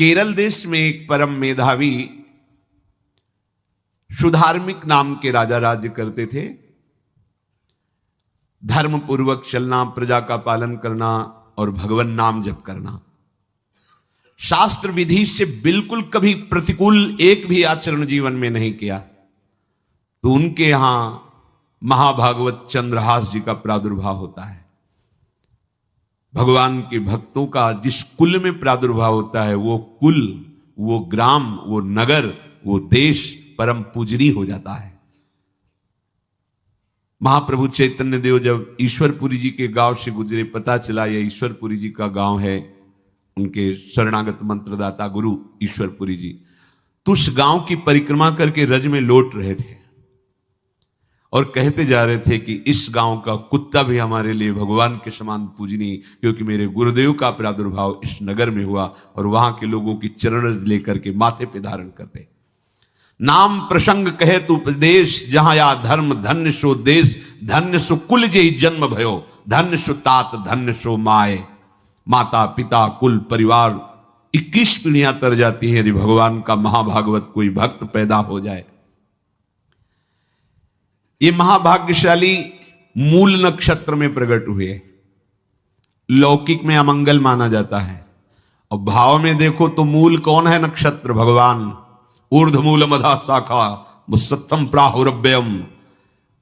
केरल देश में एक परम मेधावी सुधार्मिक नाम के राजा राज्य करते थे। धर्म पूर्वक चलना, प्रजा का पालन करना और भगवान नाम जप करना, शास्त्र विधि से बिल्कुल कभी प्रतिकूल एक भी आचरण जीवन में नहीं किया। तो उनके यहां महाभागवत चंद्रहास जी का प्रादुर्भाव होता है। भगवान के भक्तों का जिस कुल में प्रादुर्भाव होता है, वो कुल, वो ग्राम, वो नगर, वो देश परम पूजनीय हो जाता है। महाप्रभु चैतन्य देव जब ईश्वरपुरी जी के गांव से गुजरे, पता चला यह ईश्वरपुरी जी का गांव है, उनके शरणागत मंत्रदाता गुरु ईश्वरपुरी जी। तो उस गांव की परिक्रमा करके रज में लौट रहे थे और कहते जा रहे थे कि इस गांव का कुत्ता भी हमारे लिए भगवान के समान पूजनीय, क्योंकि मेरे गुरुदेव का प्रादुर्भाव इस नगर में हुआ और वहां के लोगों की चरण रज लेकर के माथे पे धारण करते। नाम प्रसंग कहे तु उपदेश, जहां या धर्म धन्य सो देश, धन्य सो कुल जय जन्म भयो, धन्य सो तात धन्य सो माए। माता पिता कुल परिवार 21 पीढ़ियां तर जाती हैं यदि भगवान का महाभागवत कोई भक्त पैदा हो जाए। ये महाभाग्यशाली मूल नक्षत्र में प्रकट हुए। लौकिक में अमंगल माना जाता है और भाव में देखो तो मूल कौन है? नक्षत्र भगवान। ऊर्ध्वमूल मधा शाखा मुसत्तम प्राहुरव्ययम।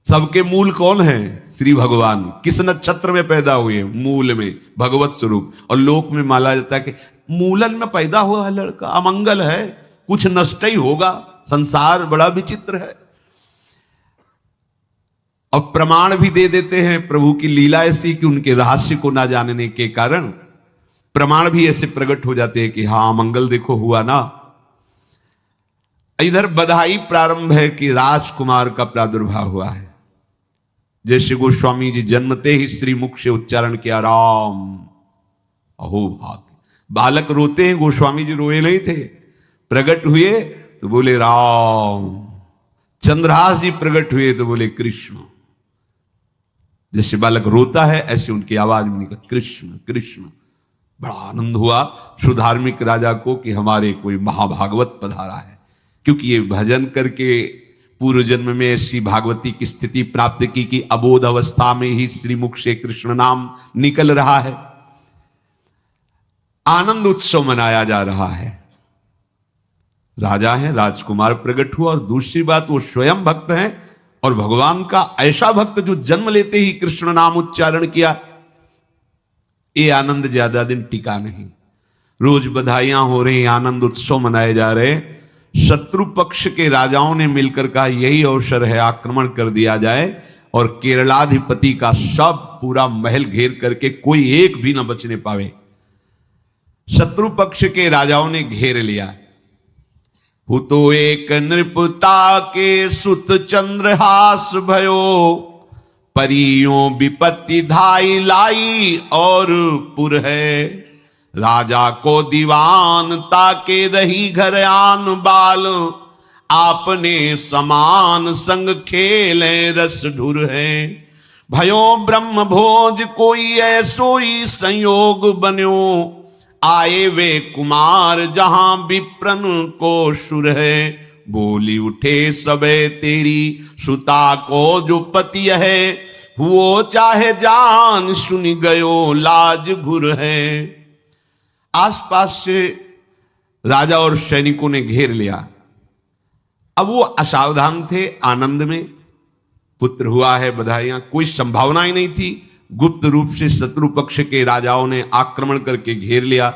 सबके मूल कौन है? श्री भगवान। किस नक्षत्र में पैदा हुए? मूल में, भगवत स्वरूप। और लोक में माना जाता है कि मूलन में पैदा हुआ है लड़का, अमंगल है, कुछ नष्ट ही होगा, संसार बड़ा विचित्र है। और प्रमाण भी दे देते हैं प्रभु की लीला ऐसी कि उनके रहस्य को ना जानने के कारण प्रमाण भी ऐसे प्रकट हो जाते हैं कि हाँ मंगल देखो हुआ ना। इधर बधाई प्रारंभ है कि राजकुमार का प्रादुर्भाव हुआ है। जैसे गोस्वामी जी जन्मते ही श्री मुख से उच्चारण किया राम, अहो भाग्य। बालक रोते हैं, गोस्वामी जी रोए नहीं थे, प्रकट हुए तो बोले राम। चंद्रहास जी प्रकट हुए तो बोले कृष्ण। जैसे बालक रोता है ऐसे उनकी आवाज में निकला कृष्ण कृष्ण। बड़ा आनंद हुआ सुधार्मिक राजा को कि हमारे कोई महाभागवत पधारा है, क्योंकि ये भजन करके पूर्व जन्म में ऐसी भागवती की स्थिति प्राप्त की कि अबोध अवस्था में ही श्रीमुख से कृष्ण नाम निकल रहा है। आनंद उत्सव मनाया जा रहा है। राजा है, राजकुमार प्रकट हुआ और दूसरी बात वो स्वयं भक्त हैं और भगवान का ऐसा भक्त जो जन्म लेते ही कृष्ण नाम उच्चारण किया। ये आनंद ज्यादा दिन टिका नहीं। रोज बधाइयां हो रही, आनंद उत्सव मनाए जा रहे। शत्रु पक्ष के राजाओं ने मिलकर कहा यही अवसर है, आक्रमण कर दिया जाए और केरलाधिपति का सब पूरा महल घेर करके कोई एक भी न बचने पावे। शत्रु पक्ष के राजाओं ने घेर लिया। हुतो एक नृपता के सुत चंद्रहास भयो, परियों विपत्ति धाई लाई और पुर है। राजा को दीवान ताके रही घर आन बाल, आपने समान संग खेले रस ढुर है। भयो ब्रह्म भोज कोई ऐसोई संयोग बन्यो, आए वे कुमार जहां विप्रन को सुर है। बोली उठे सबे तेरी सुता को जो पति है, वो चाहे जान सुन गयो लाज घुर है। आसपास से राजा और सैनिकों ने घेर लिया। अब वो असावधान थे, आनंद में पुत्र हुआ है, बधाइयां, कोई संभावना ही नहीं थी। गुप्त रूप से शत्रु पक्ष के राजाओं ने आक्रमण करके घेर लिया।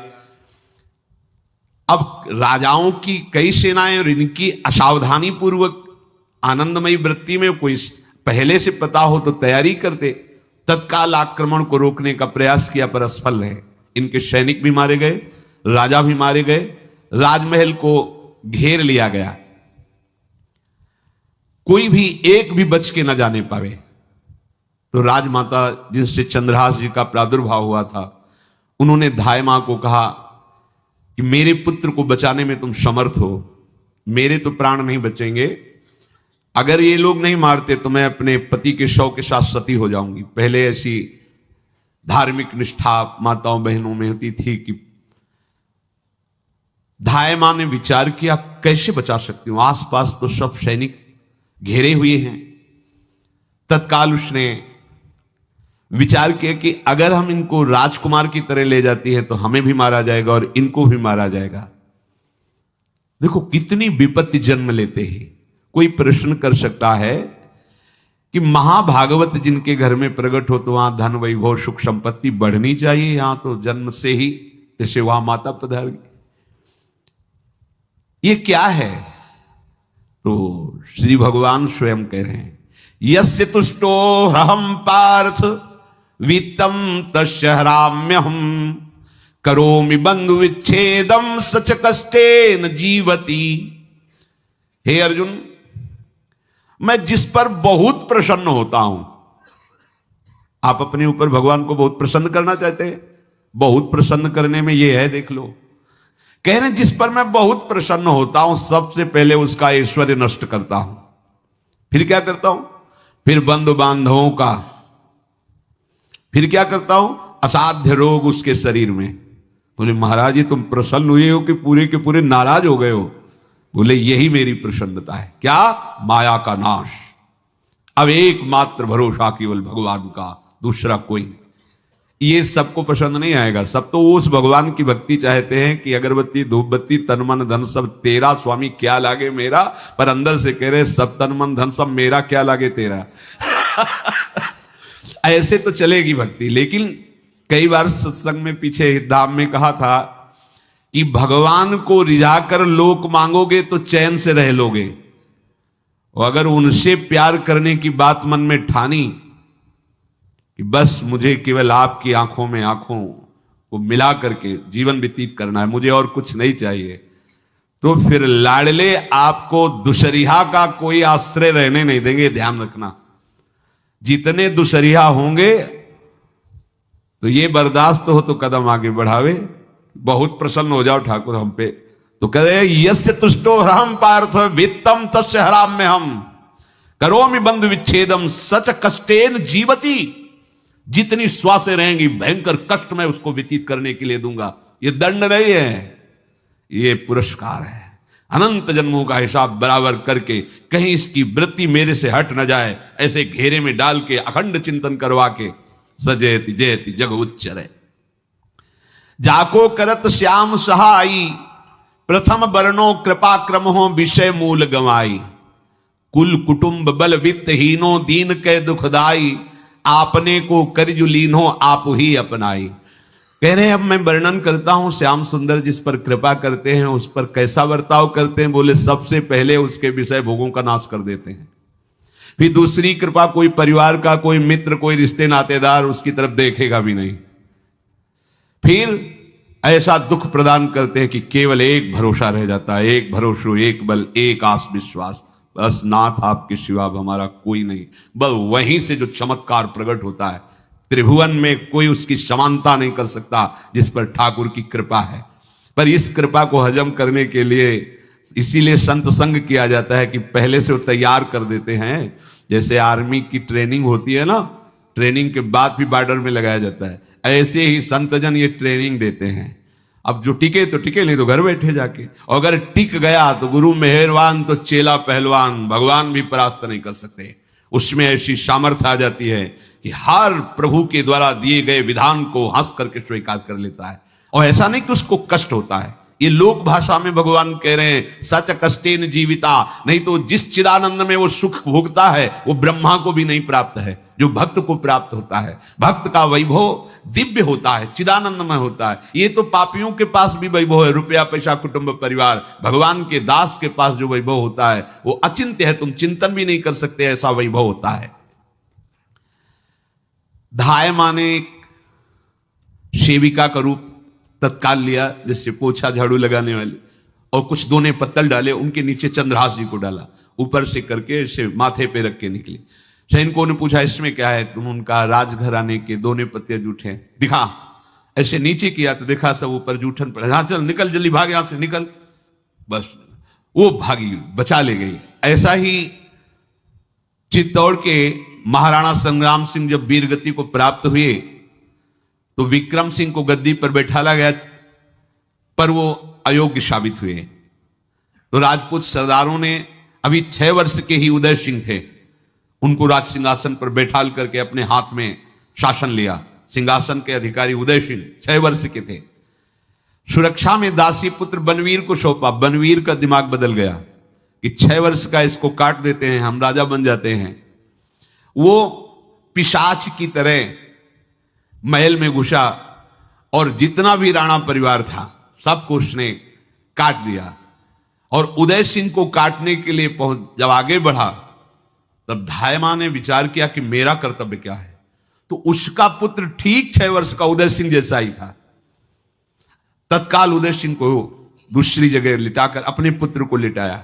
अब राजाओं की कई सेनाएं और इनकी असावधानी पूर्वक आनंदमयी वृत्ति में कोई पहले से पता हो तो तैयारी करते, तत्काल आक्रमण को रोकने का प्रयास किया पर असफल रहे। इनके सैनिक भी मारे गए, राजा भी मारे गए, राजमहल को घेर लिया गया, कोई भी एक भी बच के न जाने पावे। तो राजमाता जिनसे चंद्रहास जी का प्रादुर्भाव हुआ था, उन्होंने धाय मां को कहा कि मेरे पुत्र को बचाने में तुम समर्थ हो, मेरे तो प्राण नहीं बचेंगे, अगर ये लोग नहीं मारते तो मैं अपने पति के शव के साथ सती हो जाऊंगी। पहले ऐसी धार्मिक निष्ठा माताओं बहनों में होती थी कि धायमा ने विचार किया कैसे बचा सकती हूं, आसपास तो सब सैनिक घेरे हुए हैं। तत्काल उसने विचार किया कि अगर हम इनको राजकुमार की तरह ले जाती है तो हमें भी मारा जाएगा और इनको भी मारा जाएगा। देखो कितनी विपत्ति जन्म लेते हैं। कोई प्रश्न कर सकता है कि महाभागवत जिनके घर में प्रकट हो तो वहां धन वैभव सुख संपत्ति बढ़नी चाहिए, यहां तो जन्म से ही जैसे वहां माता पधार, ये क्या है? तो श्री भगवान स्वयं कह रहे हैं यस्य तुष्टो ह्रहम पार्थ वित्तम तस्य हराम्यहम करोमि बंधु विच्छेदम सच कष्टेन जीवती। हे अर्जुन, मैं जिस पर बहुत प्रसन्न होता हूं, आप अपने ऊपर भगवान को बहुत प्रसन्न करना चाहते हैं, बहुत प्रसन्न करने में यह है, देख लो, कह रहे जिस पर मैं बहुत प्रसन्न होता हूं सबसे पहले उसका ऐश्वर्य नष्ट करता हूं। फिर क्या करता हूं? फिर बंधु बांधवों का, फिर क्या करता हूं? असाध्य रोग उसके शरीर में। बोले महाराज जी तुम प्रसन्न हुए हो कि पूरे के पूरे नाराज हो गए हो? बोले यही मेरी प्रसन्नता है। क्या? माया का नाश। अब एकमात्र भरोसा केवल भगवान का, दूसरा कोई नहीं। ये सबको पसंद नहीं आएगा, सब तो उस भगवान की भक्ति चाहते हैं कि अगरबत्ती धूप बत्ती तन मन धन सब तेरा, स्वामी क्या लागे मेरा, पर अंदर से कह रहे सब तन मन धन सब मेरा, क्या लागे तेरा। ऐसे तो चलेगी भक्ति। लेकिन कई बार सत्संग में पीछे धाम में कहा था कि भगवान को रिझाकर लोक मांगोगे तो चैन से रह लोगे, और अगर उनसे प्यार करने की बात मन में ठानी कि बस मुझे केवल आपकी आंखों में आंखों को मिला करके जीवन व्यतीत करना है, मुझे और कुछ नहीं चाहिए, तो फिर लाडले आपको दुशरिहा का कोई आश्रय रहने नहीं देंगे। ध्यान रखना, जितने दुशरिहा होंगे तो ये बर्दाश्त हो तो कदम आगे बढ़ावे, बहुत प्रसन्न हो जाओ ठाकुर हम पे, तो कह रहे यस्य तुष्टो ह्रहम पार्थ वित्तम तस्य हराम्य हम करोमि बंधु विच्छेदम सच कष्टेन जीवती। जितनी श्वासें रहेंगी भयंकर कष्ट में उसको व्यतीत करने के लिए दूंगा। ये दंड नहीं है, ये पुरस्कार है। अनंत जन्मों का हिसाब बराबर करके कहीं इसकी वृत्ति मेरे से हट न जाए, ऐसे घेरे में डाल के अखंड चिंतन करवा के सजयति जयति जग उच्चरे। जाको करत श्याम सहाई प्रथम बरनो कृपा क्रम हो विषय मूल गवाई। कुल कुटुंब बल वित्त हीनो दीन के दुखदाई। आपने को करजु लीनो आप ही अपनाई। कह रहे हैं अब मैं वर्णन करता हूं श्याम सुंदर जिस पर कृपा करते हैं उस पर कैसा बर्ताव करते हैं। बोले सबसे पहले उसके विषय भोगों का नाश कर देते हैं, फिर दूसरी कृपा कोई परिवार का, कोई मित्र, कोई रिश्ते नातेदार उसकी तरफ देखेगा भी नहीं। फिर ऐसा दुख प्रदान करते हैं कि केवल एक भरोसा रह जाता है, एक भरोसा, एक बल, एक आस विश्वास, बस नाथ आपके सिवा हमारा कोई नहीं। बस वहीं से जो चमत्कार प्रकट होता है, त्रिभुवन में कोई उसकी समानता नहीं कर सकता जिस पर ठाकुर की कृपा है। पर इस कृपा को हजम करने के लिए इसीलिए संत संग किया जाता है कि पहले से वो तैयार कर देते हैं। जैसे आर्मी की ट्रेनिंग होती है ना, ट्रेनिंग के बाद भी बॉर्डर में लगाया जाता है, ऐसे ही संतजन ये ट्रेनिंग देते हैं। अब जो टिके तो टिके, नहीं तो घर बैठे जाके, और अगर टिक गया तो गुरु मेहरबान तो चेला पहलवान, भगवान भी परास्त नहीं कर सकते। उसमें ऐसी सामर्थ्य आ जाती है कि हर प्रभु के द्वारा दिए गए विधान को हंस करके स्वीकार कर लेता है। और ऐसा नहीं कि उसको कष्ट होता है, ये लोक भाषा में भगवान कह रहे हैं सच कष्टेन जीविता। नहीं तो जिस चिदानंद में वो सुख भोगता है वो ब्रह्मा को भी नहीं प्राप्त है जो भक्त को प्राप्त होता है। भक्त का वैभव दिव्य होता है, चिदानंद में होता है। ये तो पापियों के पास भी वैभव है, रुपया पैसा कुटुंब परिवार। भगवान के दास के पास जो वैभव होता है वो अचिंत्य है, तुम चिंतन भी नहीं कर सकते, ऐसा वैभव होता है। धाय माने सेविका का रूप तत्काल लिया, जिससे पोछा झाड़ू लगाने वाले, और कुछ दोने पत्तल डाले, उनके नीचे चंद्रहास जी को डाला, ऊपर से करके इसे माथे पे रख के निकली। सैनिकों ने पूछा इसमें क्या है? तुम उनका राजघराने के दोने पत्ते जूठे हैं, दिखा। ऐसे नीचे किया तो देखा सब ऊपर जूठन पड़े। हाँ चल निकल, जल्दी भाग यहां से, निकल। बस वो भागी, बचा ले गई। ऐसा ही चित्तौड़ के महाराणा संग्राम सिंह जब वीरगति को प्राप्त हुए तो विक्रम सिंह को गद्दी पर बैठाला गया, पर वो अयोग्य साबित हुए। तो राजपूत सरदारों ने, अभी 6 वर्ष के ही उदय सिंह थे, उनको राज सिंहासन पर बैठाल करके अपने हाथ में शासन लिया। सिंहासन के अधिकारी उदय सिंह 6 वर्ष के थे। सुरक्षा में दासी पुत्र बनवीर को सौंपा। बनवीर का दिमाग बदल गया कि 6 वर्ष का इसको काट देते हैं, हम राजा बन जाते हैं। वो पिशाच की तरह महल में घुसा और जितना भी राणा परिवार था सबको उसने काट दिया। और उदय सिंह को काटने के लिए जब आगे बढ़ा, तब धायमा ने विचार किया कि मेरा कर्तव्य क्या है। तो उसका पुत्र ठीक 6 वर्ष का उदय सिंह जैसा ही था। तत्काल उदय सिंह को दूसरी जगह लिटाकर अपने पुत्र को लिटाया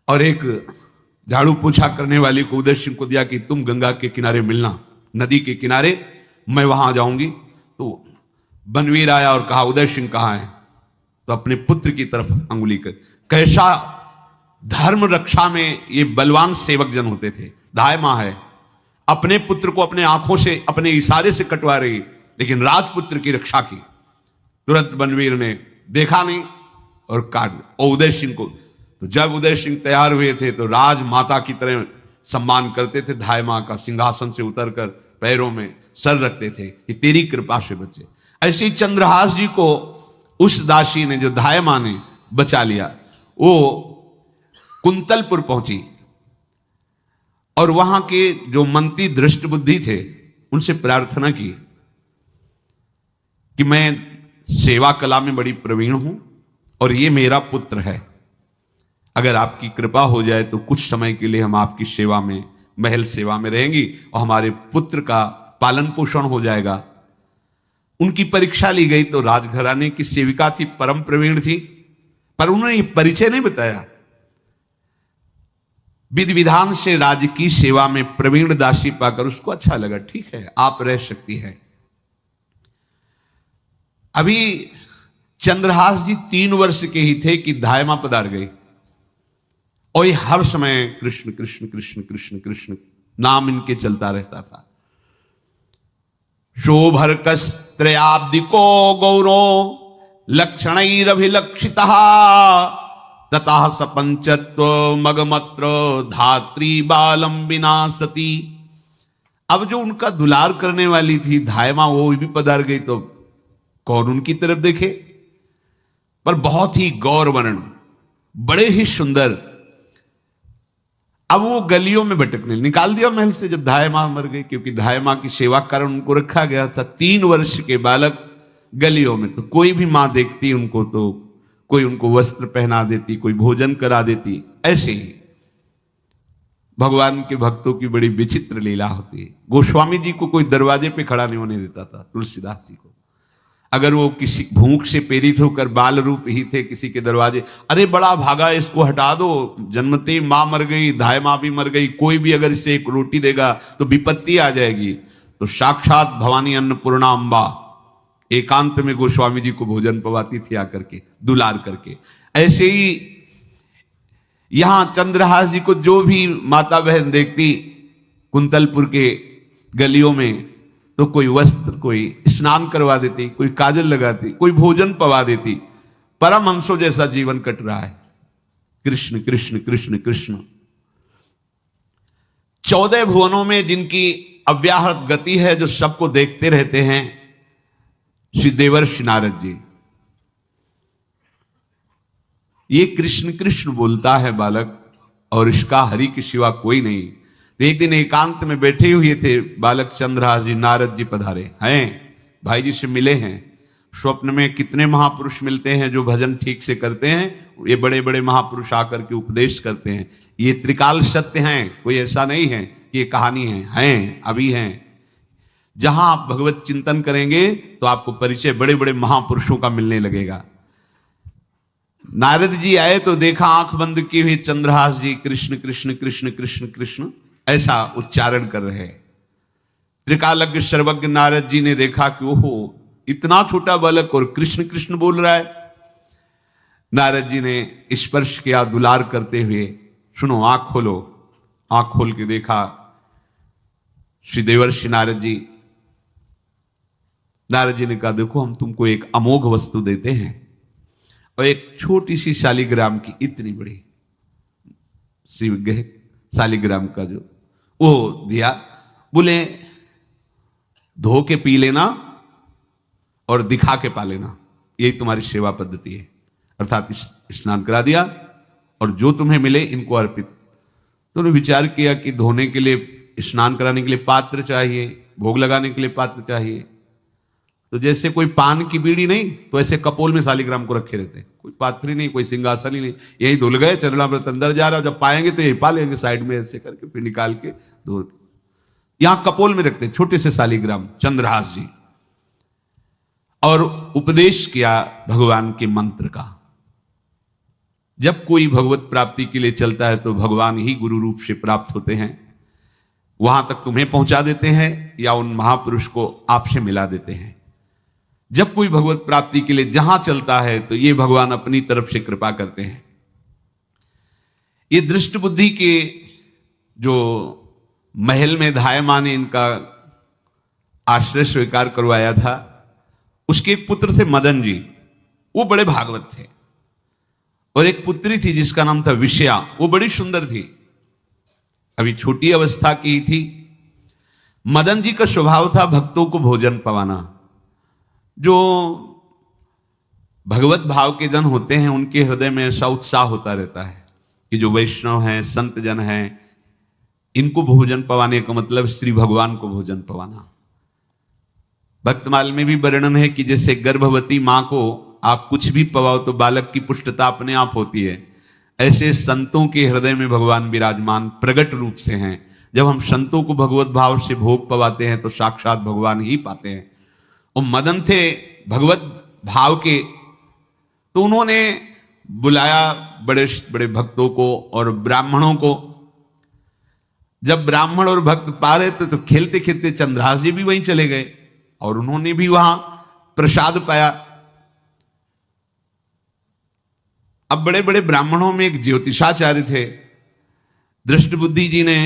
और एक झाड़ू पोछा करने वाली को उदय सिंह को दिया कि तुम गंगा के किनारे मिलना, नदी के किनारे, मैं वहां जाऊंगी। तो बनवीर आया और कहा उदय सिंह कहाँ है? तो अपने पुत्र की तरफ अंगुली कर। कैसा धर्म रक्षा में ये बलवान सेवक जन होते थे। धायमा है, अपने पुत्र को अपने आंखों से, अपने इशारे से कटवा रही, लेकिन राजपुत्र की रक्षा की। तुरंत बनवीर ने देखा नहीं और काट दिया। और उदय सिंह को, तो जब उदय सिंह तैयार हुए थे तो राजमाता की तरह सम्मान करते थे। धायमा का सिंहासन से उतरकर पैरों में सर रखते थे कि तेरी कृपा से बचे। ऐसे ही चंद्रहास जी को उस दासी ने, जो धायमा ने बचा लिया, वो कुंतलपुर पहुंची और वहां के जो मंत्री दृष्ट बुद्धि थे उनसे प्रार्थना की कि मैं सेवा कला में बड़ी प्रवीण हूं और ये मेरा पुत्र है, अगर आपकी कृपा हो जाए तो कुछ समय के लिए हम आपकी सेवा में, महल सेवा में रहेंगी और हमारे पुत्र का पालन पोषण हो जाएगा। उनकी परीक्षा ली गई तो राजघराने की सेविका थी, परम प्रवीण थी, पर उन्होंने ये परिचय नहीं बताया। विधि विधान से राज्य की सेवा में प्रवीण दासी पाकर उसको अच्छा लगा, ठीक है आप रह सकती है। अभी चंद्रहास जी 3 वर्ष के ही थे कि धायमा पधार गई और ये हर समय कृष्ण कृष्ण कृष्ण कृष्ण कृष्ण नाम इनके चलता रहता था। शोभर्कस्त्रयाब्दिको गौरो लक्षणैरभिलक्षितः ततः सपंचत्व मगमत्र धात्री बालम विनाशति। अब जो उनका दुलार करने वाली थी धायमा, वो भी पधार गई तो कौन उनकी तरफ देखे। पर बहुत ही गौर वर्ण, बड़े ही सुंदर। अब वो गलियों में भटकने, निकाल दिया महल से जब धायमा मर गई, क्योंकि धायमा की सेवा कारण उनको रखा गया था। 3 वर्ष के बालक गलियों में, तो कोई भी मां देखती उनको तो कोई उनको वस्त्र पहना देती, कोई भोजन करा देती। ऐसे ही भगवान के भक्तों की बड़ी विचित्र लीला होती है। गोस्वामी जी को कोई दरवाजे पे खड़ा नहीं होने देता था, तुलसीदास जी को। अगर वो किसी भूख से प्रेरित होकर बाल रूप ही थे किसी के दरवाजे, अरे बड़ा भागा, इसको हटा दो, जन्मते मां मर गई, धायमा भी मर गई, कोई भी अगर इसे एक रोटी देगा तो विपत्ति आ जाएगी। तो साक्षात भवानी अन्नपूर्णा अम्बा एकांत में गोस्वामी जी को भोजन पवाती थी आकर के, दुलार करके। ऐसे ही यहां चंद्रहास जी को जो भी माता बहन देखती कुंतलपुर के गलियों में, तो कोई वस्त्र, कोई स्नान करवा देती, कोई काजल लगाती, कोई भोजन पवा देती। परमहंसों जैसा जीवन कट रहा है। कृष्ण कृष्ण कृष्ण कृष्ण। 14 भुवनों में जिनकी अव्याहत गति है, जो सबको देखते रहते हैं, श्री देवर्षि नारद जी। ये कृष्ण कृष्ण बोलता है बालक, और इसका हरि के सिवा कोई नहीं। तो एक दिन एकांत में बैठे हुए थे बालक चंद्रहास जी, नारद जी पधारे हैं, भाई जी से मिले हैं। स्वप्न में कितने महापुरुष मिलते हैं जो भजन ठीक से करते हैं। ये बड़े बड़े महापुरुष आकर के उपदेश करते हैं। ये त्रिकाल सत्य हैं, कोई ऐसा नहीं है कि ये कहानी है, हैं अभी हैं। जहां आप भगवत चिंतन करेंगे तो आपको परिचय बड़े बड़े महापुरुषों का मिलने लगेगा। नारद जी आए तो देखा आंख बंद किए हुए चंद्रहास जी कृष्ण कृष्ण कृष्ण कृष्ण कृष्ण ऐसा उच्चारण कर रहे हैं। त्रिकालज्ञ सर्वज्ञ नारद जी ने देखा कि ओहो, इतना छोटा बालक और कृष्ण कृष्ण बोल रहा है। नारद जी ने स्पर्श किया दुलार करते हुए, सुनो आंख खोलो। आंख खोल के देखा श्री देवर्षि नारद जी। नारद जी ने कहा देखो हम तुमको एक अमोघ वस्तु देते हैं, और एक छोटी सी शालिग्राम की इतनी बड़ी शिवगह शालिग्राम का जो वो दिया। बोले धो के पी लेना और दिखा के पा लेना, यही तुम्हारी सेवा पद्धति है। अर्थात स्नान करा दिया और जो तुम्हें मिले इनको अर्पित। तो उन्होंने विचार किया कि धोने के लिए, स्नान कराने के लिए पात्र चाहिए, भोग लगाने के लिए पात्र चाहिए। तो जैसे कोई पान की बीड़ी नहीं, तो ऐसे कपोल में शालिग्राम को रखे रहते हैं। कोई पात्र ही नहीं, कोई सिंहासन ही नहीं, यही धुल गए, चरणामृत अंदर जा रहा, जब पाएंगे तो यही पा लेंगे, साइड में ऐसे करके फिर निकाल के धो। यहां कपोल में रखते हैं छोटे से शालिग्राम चंद्रहास जी। और उपदेश किया भगवान के मंत्र का। जब कोई भगवत प्राप्ति के लिए चलता है तो भगवान ही गुरु रूप से प्राप्त होते हैं, वहां तक तुम्हें पहुंचा देते हैं या उन महापुरुष को आपसे मिला देते हैं। जब कोई भगवत प्राप्ति के लिए जहां चलता है तो ये भगवान अपनी तरफ से कृपा करते हैं। ये दृष्ट बुद्धि के जो महल में धायमान ने इनका आश्रय स्वीकार करवाया था, उसके एक पुत्र थे मदन जी, वो बड़े भागवत थे। और एक पुत्री थी जिसका नाम था विषया, वो बड़ी सुंदर थी, अभी छोटी अवस्था की थी। मदन जी का स्वभाव था भक्तों को भोजन पवाना। जो भगवत भाव के जन होते हैं उनके हृदय में ऐसा उत्साह होता रहता है कि जो वैष्णव हैं, संत जन हैं, इनको भोजन पवाने का मतलब श्री भगवान को भोजन पवाना। भक्तमाल में भी वर्णन है कि जैसे गर्भवती मां को आप कुछ भी पवाओ तो बालक की पुष्टता अपने आप होती है, ऐसे संतों के हृदय में भगवान विराजमान प्रगट रूप से हैं। जब हम संतों को भगवत भाव से भोग पवाते हैं तो साक्षात भगवान ही पाते हैं। और मदन थे भगवत भाव के, तो उन्होंने बुलाया बड़े बड़े भक्तों को और ब्राह्मणों को। जब ब्राह्मण और भक्त पा रहे थे तो खेलते खेलते चंद्रहास जी भी वहीं चले गए और उन्होंने भी वहां प्रसाद पाया। अब बड़े बड़े ब्राह्मणों में एक ज्योतिषाचार्य थे। दृष्ट बुद्धि जी ने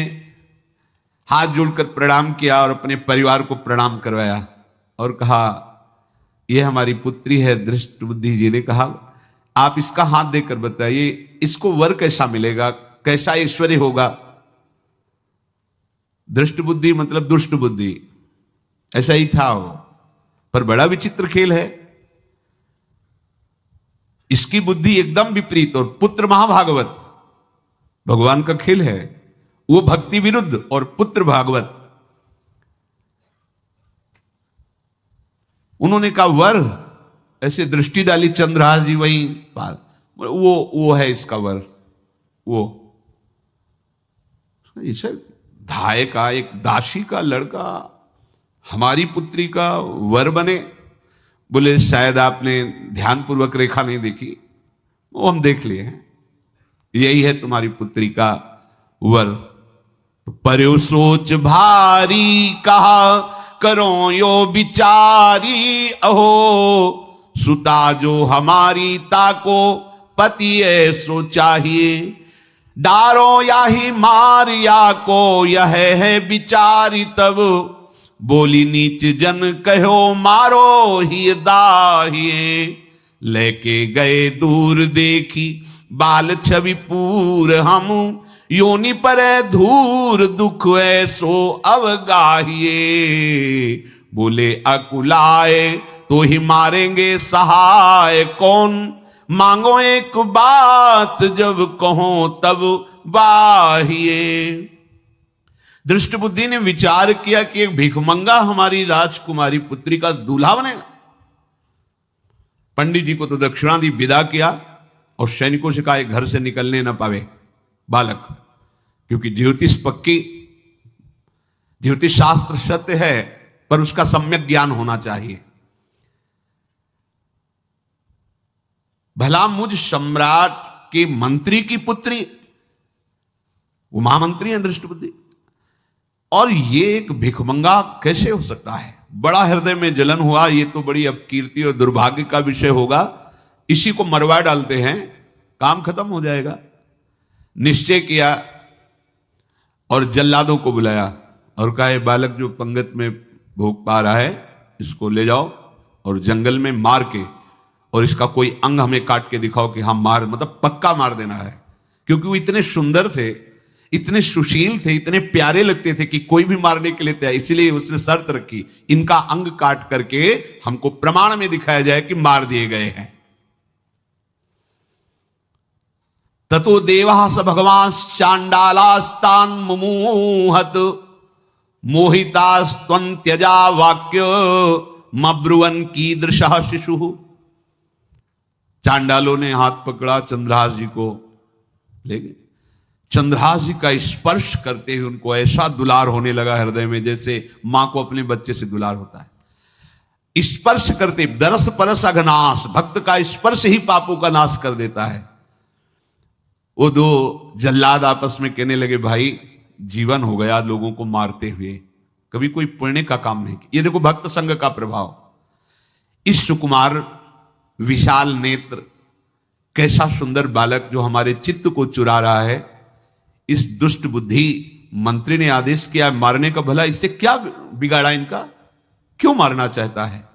हाथ जोड़कर प्रणाम किया और अपने परिवार को प्रणाम करवाया और कहा, यह हमारी पुत्री है। दृष्ट बुद्धि जी ने कहा, आप इसका हाथ देकर बताइए इसको वर कैसा मिलेगा, कैसा ऐश्वर्य होगा। दृष्ट बुद्धि मतलब दुष्ट बुद्धि, ऐसा ही था वो। पर बड़ा विचित्र खेल है, इसकी बुद्धि एकदम विपरीत और पुत्र महाभागवत। भगवान का खेल है, वो भक्ति विरुद्ध और पुत्र भागवत। उन्होंने कहा वर, ऐसे दृष्टि डाली चंद्रहास जी वहीं पार, वो है इसका वर। वो इसे धाय का एक दासी का लड़का हमारी पुत्री का वर बने। बोले शायद आपने ध्यानपूर्वक रेखा नहीं देखी, वो हम देख लिए हैं, यही है तुम्हारी पुत्री का वर। पर्यो सोच भारी कहा करो यो बिचारी, अहो सुता जो हमारी ताको पति ऐसो चाहिए। डारो या ही मार या को यह है बिचारी, तब बोली नीच जन कहो मारो ही दाहिए। लेके गए दूर देखी बाल छवि पूर, हम योनि पर धूर दुख ऐसो अवगाहिए। बोले अकुलाए तो ही मारेंगे सहाय कौन, मांगो एक बात जब कहो तब बाहिए। दृष्ट बुद्धि ने विचार किया कि एक भिखमंगा हमारी राजकुमारी पुत्री का दूल्हा बनेगा। पंडित जी को तो दक्षिणा दी, विदा किया और सैनिकों से कहा घर से निकलने न पावे बालक, क्योंकि ज्योतिष पक्की, ज्योतिष शास्त्र सत्य है पर उसका सम्यक ज्ञान होना चाहिए। भला मुझ सम्राट के मंत्री की पुत्री, वो महामंत्री हैं दृष्ट बुद्धि, और ये एक भिखमंगा कैसे हो सकता है। बड़ा हृदय में जलन हुआ, ये तो बड़ी अपकीर्ति और दुर्भाग्य का विषय होगा, इसी को मरवा डालते हैं, काम खत्म हो जाएगा। निश्चय किया और जल्लादों को बुलाया और कहा ये बालक जो पंगत में भोग पा रहा है इसको ले जाओ और जंगल में मार के और इसका कोई अंग हमें काट के दिखाओ कि हम मार, मतलब पक्का मार देना है। क्योंकि वो इतने सुंदर थे, इतने सुशील थे, इतने प्यारे लगते थे कि कोई भी मारने के लिए तैयार। इसलिए उसने शर्त रखी, इनका अंग काट करके हमको प्रमाण में दिखाया जाए कि मार दिए गए हैं। ततो देवास भगवान चांडालास्तान मुमुहत मोहितास्त्वन्त्यजा वाक्य मब्रुवन कीदृश शिशु। चांडालों ने हाथ पकड़ा चंद्रहास जी को, लेकिन चंद्रहास जी का स्पर्श करते हुए उनको ऐसा दुलार होने लगा हृदय में, जैसे मां को अपने बच्चे से दुलार होता है। स्पर्श करते, दरस परस अघनाश, भक्त का स्पर्श ही पापों का नाश कर देता है। वो दो जल्लाद आपस में कहने लगे, भाई जीवन हो गया लोगों को मारते हुए, कभी कोई पुण्य का काम नहीं किया। ये देखो भक्त संग का प्रभाव। इस सुकुमार विशाल नेत्र, कैसा सुंदर बालक जो हमारे चित्त को चुरा रहा है, इस दुष्ट बुद्धि मंत्री ने आदेश किया मारने का, भला इससे क्या बिगाड़ा इनका, क्यों मारना चाहता है।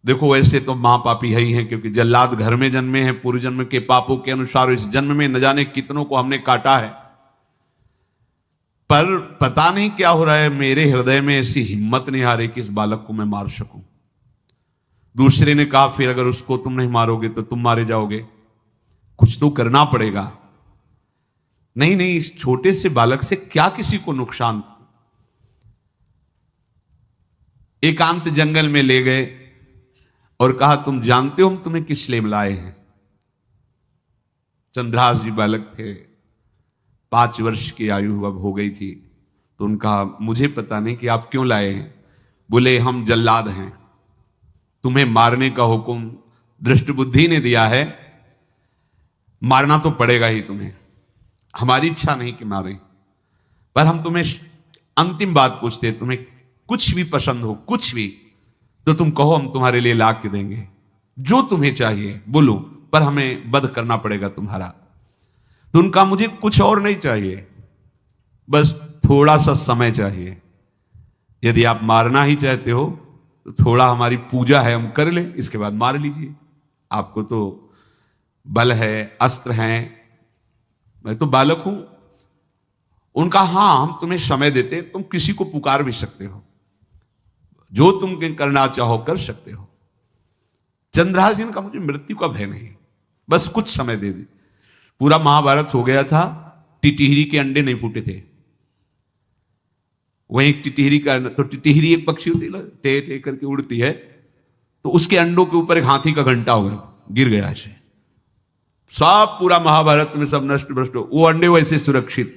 देखो वैसे तो मां पापी है ही है, क्योंकि जल्लाद घर में जन्मे हैं, पूर्व जन्म के पापों के अनुसार इस जन्म में न जाने कितनों को हमने काटा है। पर पता नहीं क्या हो रहा है, मेरे हृदय में ऐसी हिम्मत नहीं आ रही कि इस बालक को मैं मार सकूं। दूसरे ने कहा, फिर अगर उसको तुम नहीं मारोगे तो तुम मारे जाओगे, कुछ तो करना पड़ेगा। नहीं नहीं, इस छोटे से बालक से क्या किसी को नुकसान। एकांत जंगल में ले गए और कहा, तुम जानते हो हम तुम्हें किस लिए लाए हैं। चंद्रहास जी बालक थे, 5 वर्ष की आयु अब हो गई थी। तो उनका, मुझे पता नहीं कि आप क्यों लाए हैं। बोले, हम जल्लाद हैं, तुम्हें मारने का हुक्म दृष्ट बुद्धि ने दिया है, मारना तो पड़ेगा ही तुम्हें। हमारी इच्छा नहीं कि मारें, पर हम तुम्हें अंतिम बात पूछते, तुम्हें कुछ भी पसंद हो, कुछ भी, तो तुम कहो, हम तुम्हारे लिए ला के देंगे, जो तुम्हें चाहिए बोलो, पर हमें वध करना पड़ेगा तुम्हारा। तो उनका, मुझे कुछ और नहीं चाहिए, बस थोड़ा सा समय चाहिए। यदि आप मारना ही चाहते हो तो थोड़ा हमारी पूजा है, हम कर लें, इसके बाद मार लीजिए। आपको तो बल है, अस्त्र हैं, मैं तो बालक हूं। उनका, हां हम तुम्हें समय देते, तुम किसी को पुकार भी सकते हो, जो तुम करना चाहो कर सकते हो। चंद्रहास जी ने कहा, मुझे मृत्यु का भय नहीं, बस कुछ समय दे दे। पूरा महाभारत हो गया था, टिटिहरी के अंडे नहीं फूटे थे। वहीं टिटिहरी का, तो टिटिहरी एक पक्षी होती है, टे टे करके उड़ती है, तो उसके अंडों के ऊपर एक हाथी का घंटा हो गया, गिर गया ऐसे, सब पूरा महाभारत में सब नष्ट भ्रष्ट, वो अंडे वैसे सुरक्षित।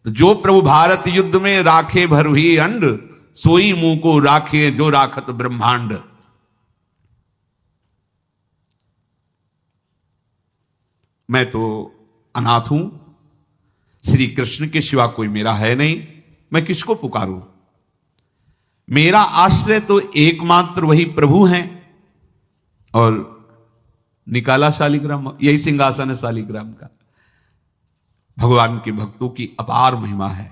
तो जो प्रभु भारत युद्ध में राखे भरुही अंड, सोई मुंह को राखे जो राखत ब्रह्मांड। मैं तो अनाथ हूं, श्री कृष्ण के सिवा कोई मेरा है नहीं, मैं किसको पुकारूं। मेरा आश्रय तो एकमात्र वही प्रभु हैं, और निकाला शालिग्राम, यही सिंहासन है शालिग्राम का। भगवान के भक्तों की अपार महिमा है।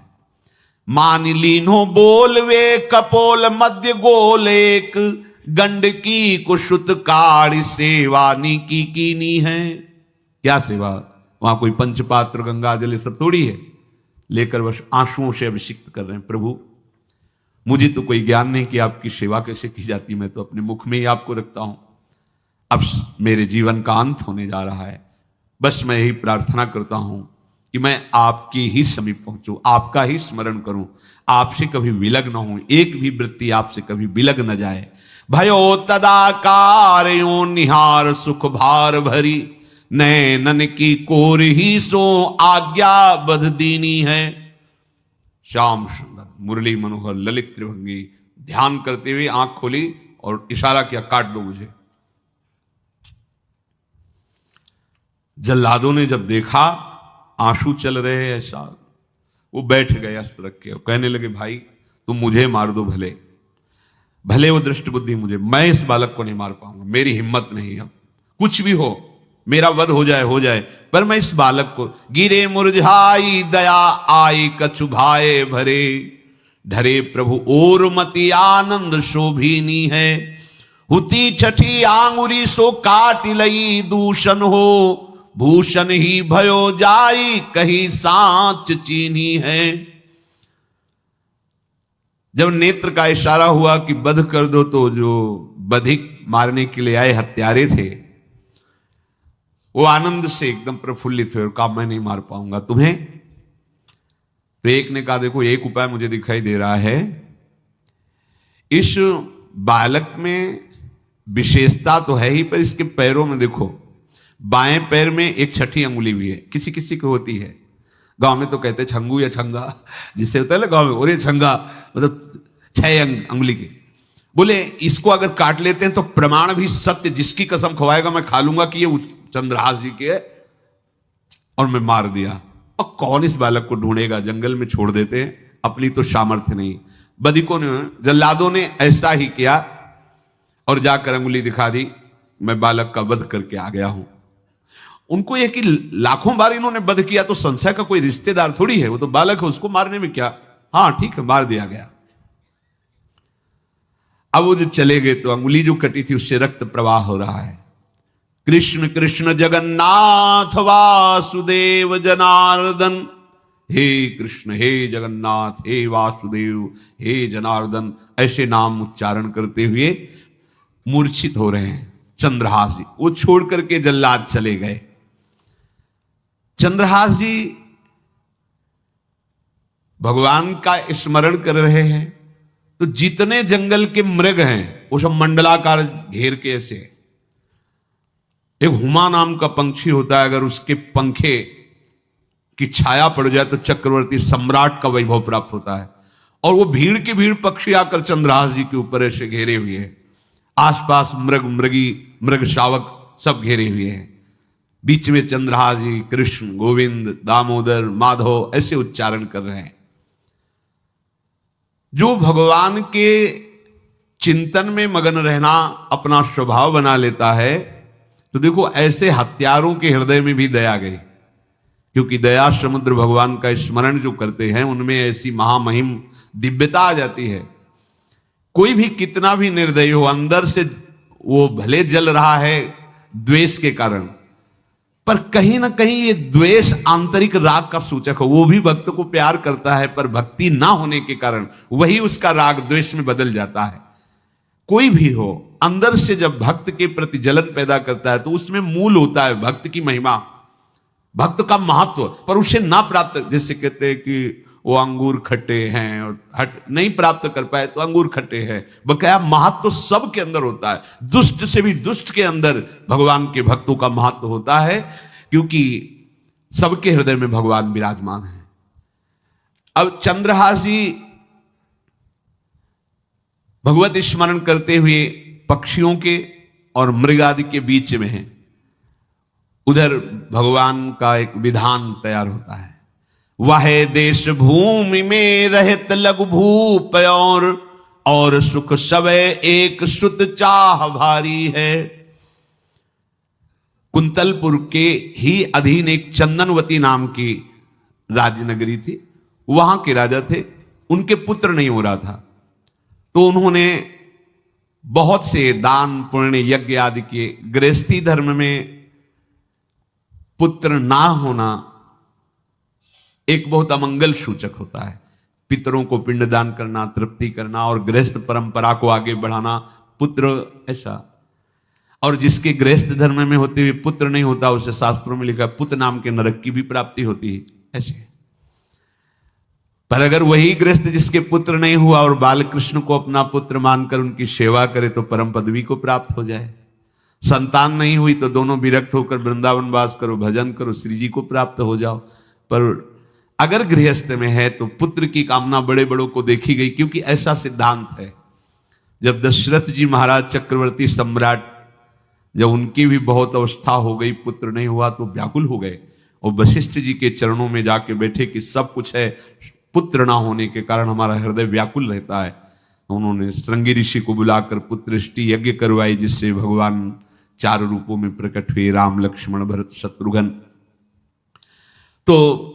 मान लीनो बोलवे कपोल मध्य गोल, एक गंडकी कुशुत काड़ी सेवा नी कीनी है। क्या सेवा, वहां कोई पंचपात्र गंगा जल ये सब थोड़ी है, लेकर बस आंसुओं से अभिषिक्त कर रहे हैं। प्रभु मुझे तो कोई ज्ञान नहीं कि आपकी सेवा कैसे की जाती, मैं तो अपने मुख में ही आपको रखता हूं। अब मेरे जीवन का अंत होने जा रहा है, बस मैं यही प्रार्थना करता हूं कि मैं आपके ही समीप पहुंचूं, आपका ही स्मरण करूं, आपसे कभी विलग न हूं, एक भी वृत्ति आपसे कभी विलग न जाए। भयो तदाकार यो निहार सुख भार भरी, नैनन की कोर ही सो आज्ञा बध दीनी है। श्याम सुंदर मुरली मनोहर ललित त्रिभंगी ध्यान करते हुए आंख खोली और इशारा किया, काट दो मुझे। जल्लादों ने जब देखा आंसू चल रहे हैं ऐसा, वो बैठ गए अस्त्र रख के और कहने लगे, भाई तुम मुझे मार दो, भले भले वो दृष्ट बुद्धि मुझे, मैं इस बालक को नहीं मार पाऊंगा, मेरी हिम्मत नहीं। अब कुछ भी हो, मेरा वध हो जाए, पर मैं इस बालक को, गिरे मुरझाई दया आई कछु भाए भरे, ढरे प्रभु और मति आनंद शोभिनी है। हुती छठी आंगुरी सो काट लई, दूषण हो भूषण ही भयो जाई, कहीं सांच चीनी है। जब नेत्र का इशारा हुआ कि वध कर दो, तो जो बधिक मारने के लिए आए हत्यारे थे वो आनंद से एकदम प्रफुल्लित हुए और कहा मैं नहीं मार पाऊंगा तुम्हें। तो एक ने कहा देखो एक उपाय मुझे दिखाई दे रहा है, इस बालक में विशेषता तो है ही, पर इसके पैरों में देखो, बाएं पैर में एक छठी अंगुली भी है, किसी किसी को होती है। गांव में तो कहते हैं छंगू या छंगा, जिससे होता है ना गांव में, और ये छंगा मतलब 6 अंगुली के। बोले इसको अगर काट लेते हैं तो प्रमाण भी सत्य, जिसकी कसम खवाएगा मैं खा लूंगा कि ये चंद्रहास जी के है, और मैं मार दिया। और कौन इस बालक को ढूंढेगा, जंगल में छोड़ देते हैं, अपनी तो सामर्थ्य नहीं। बधिकों ने, जल्लादों ने ऐसा ही किया और जाकर अंगुली दिखा दी, मैं बालक का वध करके आ गया हूं। उनको यह कि लाखों बार इन्होंने वध किया तो संशय का कोई रिश्तेदार थोड़ी है, वो तो बालक है, उसको मारने में क्या, हाँ ठीक है मार दिया गया। अब वो जो चले गए तो अंगुली जो कटी थी उससे रक्त प्रवाह हो रहा है। कृष्ण कृष्ण जगन्नाथ वासुदेव जनार्दन, हे कृष्ण हे जगन्नाथ हे वासुदेव हे जनार्दन, ऐसे नाम उच्चारण करते हुए मूर्छित हो रहे हैं चंद्रहास जी। वो छोड़ करके जल्लाद चले गए। चंद्रहास जी भगवान का स्मरण कर रहे हैं, तो जितने जंगल के मृग हैं वो सब मंडलाकार घेर के ऐसे। एक हुमा नाम का पंछी होता है, अगर उसके पंखे की छाया पड़ जाए तो चक्रवर्ती सम्राट का वैभव प्राप्त होता है। और वो भीड़ की भीड़ पक्षी आकर चंद्रहास जी के ऊपर ऐसे घेरे हुए हैं, आसपास मृग मृगी मृग शावक सब घेरे हुए हैं। बीच में चंद्रहास जी कृष्ण गोविंद दामोदर माधव ऐसे उच्चारण कर रहे हैं। जो भगवान के चिंतन में मगन रहना अपना स्वभाव बना लेता है, तो देखो ऐसे हत्यारों के हृदय में भी दया गई, क्योंकि दया समुद्र भगवान का स्मरण जो करते हैं उनमें ऐसी महामहिम दिव्यता आ जाती है। कोई भी कितना भी निर्दयी हो, अंदर से वो भले जल रहा है द्वेष के कारण, पर कहीं ना कहीं ये द्वेष आंतरिक राग का सूचक हो। वो भी भक्त को प्यार करता है, पर भक्ति ना होने के कारण वही उसका राग द्वेष में बदल जाता है। कोई भी हो, अंदर से जब भक्त के प्रति जलन पैदा करता है तो उसमें मूल होता है भक्त की महिमा, भक्त का महत्व, पर उसे ना प्राप्त, जैसे कहते हैं कि वो अंगूर खट्टे हैं और हट नहीं प्राप्त कर पाए तो अंगूर खट्टे हैं, बकाया महत्व तो सब के अंदर होता है। दुष्ट से भी दुष्ट के अंदर भगवान के भक्तों का महत्व होता है, क्योंकि सबके हृदय में भगवान विराजमान है। अब चंद्रहास जी भगवत स्मरण करते हुए पक्षियों के और मृग आदि के बीच में हैं। उधर भगवान का एक विधान तैयार होता है, वह देश भूमि में रहत लघु भूप और सुख सवै एक सुत चाह भारी है। कुंतलपुर के ही अधीन एक चंदनवती नाम की राज्य नगरी थी, वहां के राजा थे, उनके पुत्र नहीं हो रहा था, तो उन्होंने बहुत से दान पुण्य यज्ञ आदि किए। गृहस्थी धर्म में पुत्र ना होना एक बहुत अमंगल सूचक होता है। पितरों को पिंडदान करना, तृप्ति करना और गृहस्थ परंपरा को आगे बढ़ाना, पुत्र ऐसा। और जिसके गृहस्थ धर्म में होते हुए पुत्र नहीं होता, उसे शास्त्रों में लिखा पुत्र नाम के नरक की भी प्राप्ति होती है ऐसे। पर अगर वही गृहस्थ जिसके पुत्र नहीं हुआ और बालकृष्ण को अपना पुत्र मानकर उनकी सेवा करे तो परम पदवी को प्राप्त हो जाए। संतान नहीं हुई तो दोनों विरक्त होकर वृंदावन वास करो, भजन करो, श्री जी को प्राप्त हो जाओ। पर अगर गृहस्थ में है तो पुत्र की कामना बड़े बड़ों को देखी गई, क्योंकि ऐसा सिद्धांत है। जब दशरथ जी महाराज चक्रवर्ती सम्राट, जब उनकी भी बहुत अवस्था हो गई, पुत्र नहीं हुआ तो व्याकुल हो गए और वशिष्ठ जी के चरणों में जाके बैठे कि सब कुछ है, पुत्र ना होने के कारण हमारा हृदय व्याकुल रहता है। उन्होंने श्रृंगी ऋषि को बुलाकर पुत्रष्टि यज्ञ करवाई, जिससे भगवान 4 रूपों में प्रकट हुए, राम लक्ष्मण भरत शत्रुघ्न। तो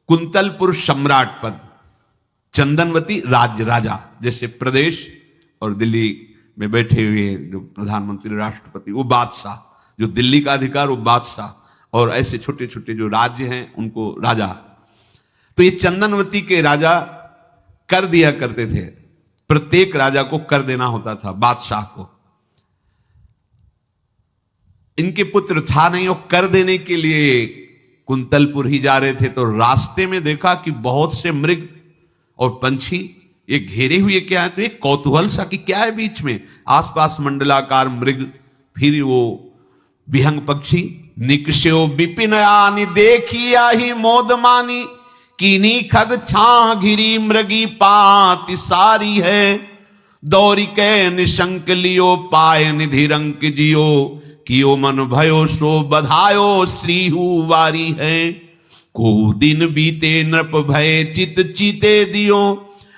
कुंतलपुर सम्राट पद, चंदनवती राज्य राजा, जैसे प्रदेश और दिल्ली में बैठे हुए जो प्रधानमंत्री राष्ट्रपति, वो बादशाह, जो दिल्ली का अधिकार वो बादशाह, और ऐसे छोटे छोटे जो राज्य हैं उनको राजा। तो ये चंदनवती के राजा कर दिया करते थे, प्रत्येक राजा को कर देना होता था, बादशाह को। इनके पुत्र था नहीं, और कर देने के लिए कुंतलपुर ही जा रहे थे तो रास्ते में देखा कि बहुत से मृग और पंछी ये घेरे हुए क्या है, तो एक कौतूहल सा कि क्या है बीच में, आसपास मंडलाकार मृग, फिर वो विहंग पक्षी। निकष्यो विपिन आनि देखिया ही मोद मानी, कीनी खग छां घिरी मृगी पाति सारी है। दौरी के निशंक लियो पाए निधि रंक जियो, कियो मन भयो सो बधायो श्रीहु वारी है। को दिन बीते नृप भय चित चीते दियो,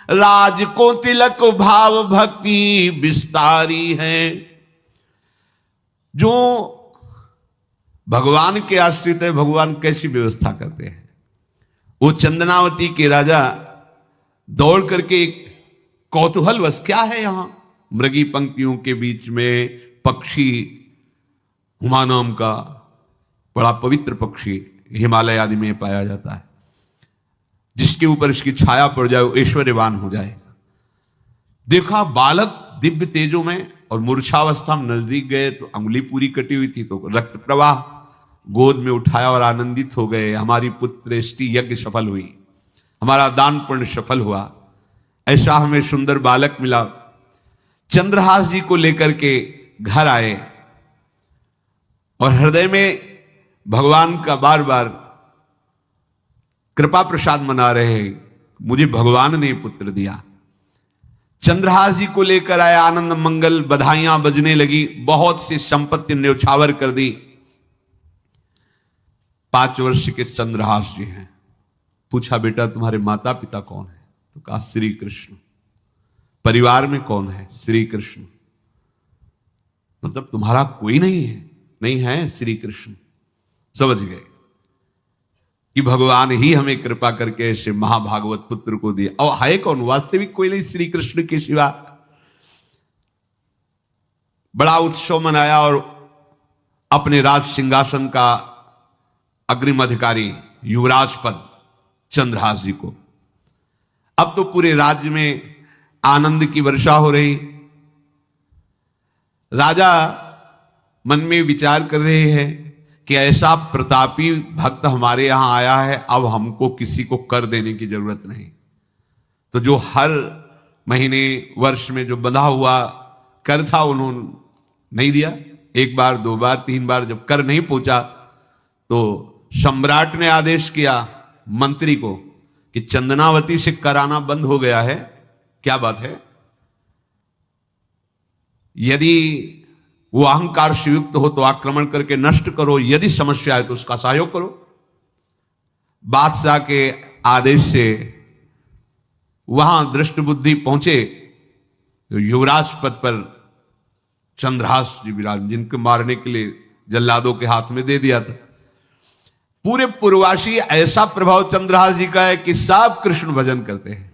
राज को तिलक भाव भक्ति विस्तारी है। जो भगवान के आश्रित है, भगवान कैसी व्यवस्था करते हैं। वो चंदनावती के राजा दौड़ करके एक कौतूहलवश, क्या है यहां, मृगी पंक्तियों के बीच में पक्षी, हुमा नाम का बड़ा पवित्र पक्षी हिमालय आदि में पाया जाता है, जिसके ऊपर इसकी छाया पड़ जाए वो ऐश्वर्यवान हो जाएगा। देखा बालक दिव्य तेजों में, और मूर्छावस्था में नजदीक गए तो अंगुली पूरी कटी हुई थी, तो रक्त प्रवाह, गोद में उठाया और आनंदित हो गए, हमारी पुत्रेष्टि यज्ञ सफल हुई, हमारा दान पुण्य सफल हुआ, ऐसा हमें सुंदर बालक मिला। चंद्रहास जी को लेकर के घर आए और हृदय में भगवान का बार बार कृपा प्रसाद मना रहे हैं, मुझे भगवान ने पुत्र दिया। चंद्रहास जी को लेकर आए, आनंद मंगल बधाइयां बजने लगी, बहुत सी संपत्ति न्यौछावर कर दी। 5 वर्ष के चंद्रहास जी हैं। पूछा बेटा तुम्हारे माता पिता कौन है, तो कहा श्री कृष्ण। परिवार में कौन है, श्री कृष्ण। मतलब तुम्हारा कोई नहीं है, नहीं है श्री कृष्ण। समझ गए कि भगवान ही हमें कृपा करके ऐसे महाभागवत पुत्र को दिया। और है कौन, वास्तविक कोई नहीं श्री कृष्ण के सिवा। बड़ा उत्सव मनाया और अपने राज सिंहासन का अग्रिम अधिकारी युवराज पद चंद्रहास जी को। अब तो पूरे राज्य में आनंद की वर्षा हो रही। राजा मन में विचार कर रहे हैं कि ऐसा प्रतापी भक्त हमारे यहां आया है, अब हमको किसी को कर देने की जरूरत नहीं। तो जो हर महीने वर्ष में जो बंधा हुआ कर था उन्होंने नहीं दिया। 1 बार 2 बार 3 बार जब कर नहीं पहुंचा तो सम्राट ने आदेश किया मंत्री को कि चंदनावती से कराना बंद हो गया है। क्या बात है, यदि वो अहंकार से युक्त हो तो आक्रमण करके नष्ट करो, यदि समस्या है तो उसका सहयोग करो। बादशाह के आदेश से वहां दृष्ट बुद्धि पहुंचे तो युवराज पद पर चंद्रहास जी विराज, जिनको मारने के लिए जल्लादों के हाथ में दे दिया था। पूरे पूर्वासी ऐसा प्रभाव चंद्रहास जी का है कि सब कृष्ण भजन करते हैं,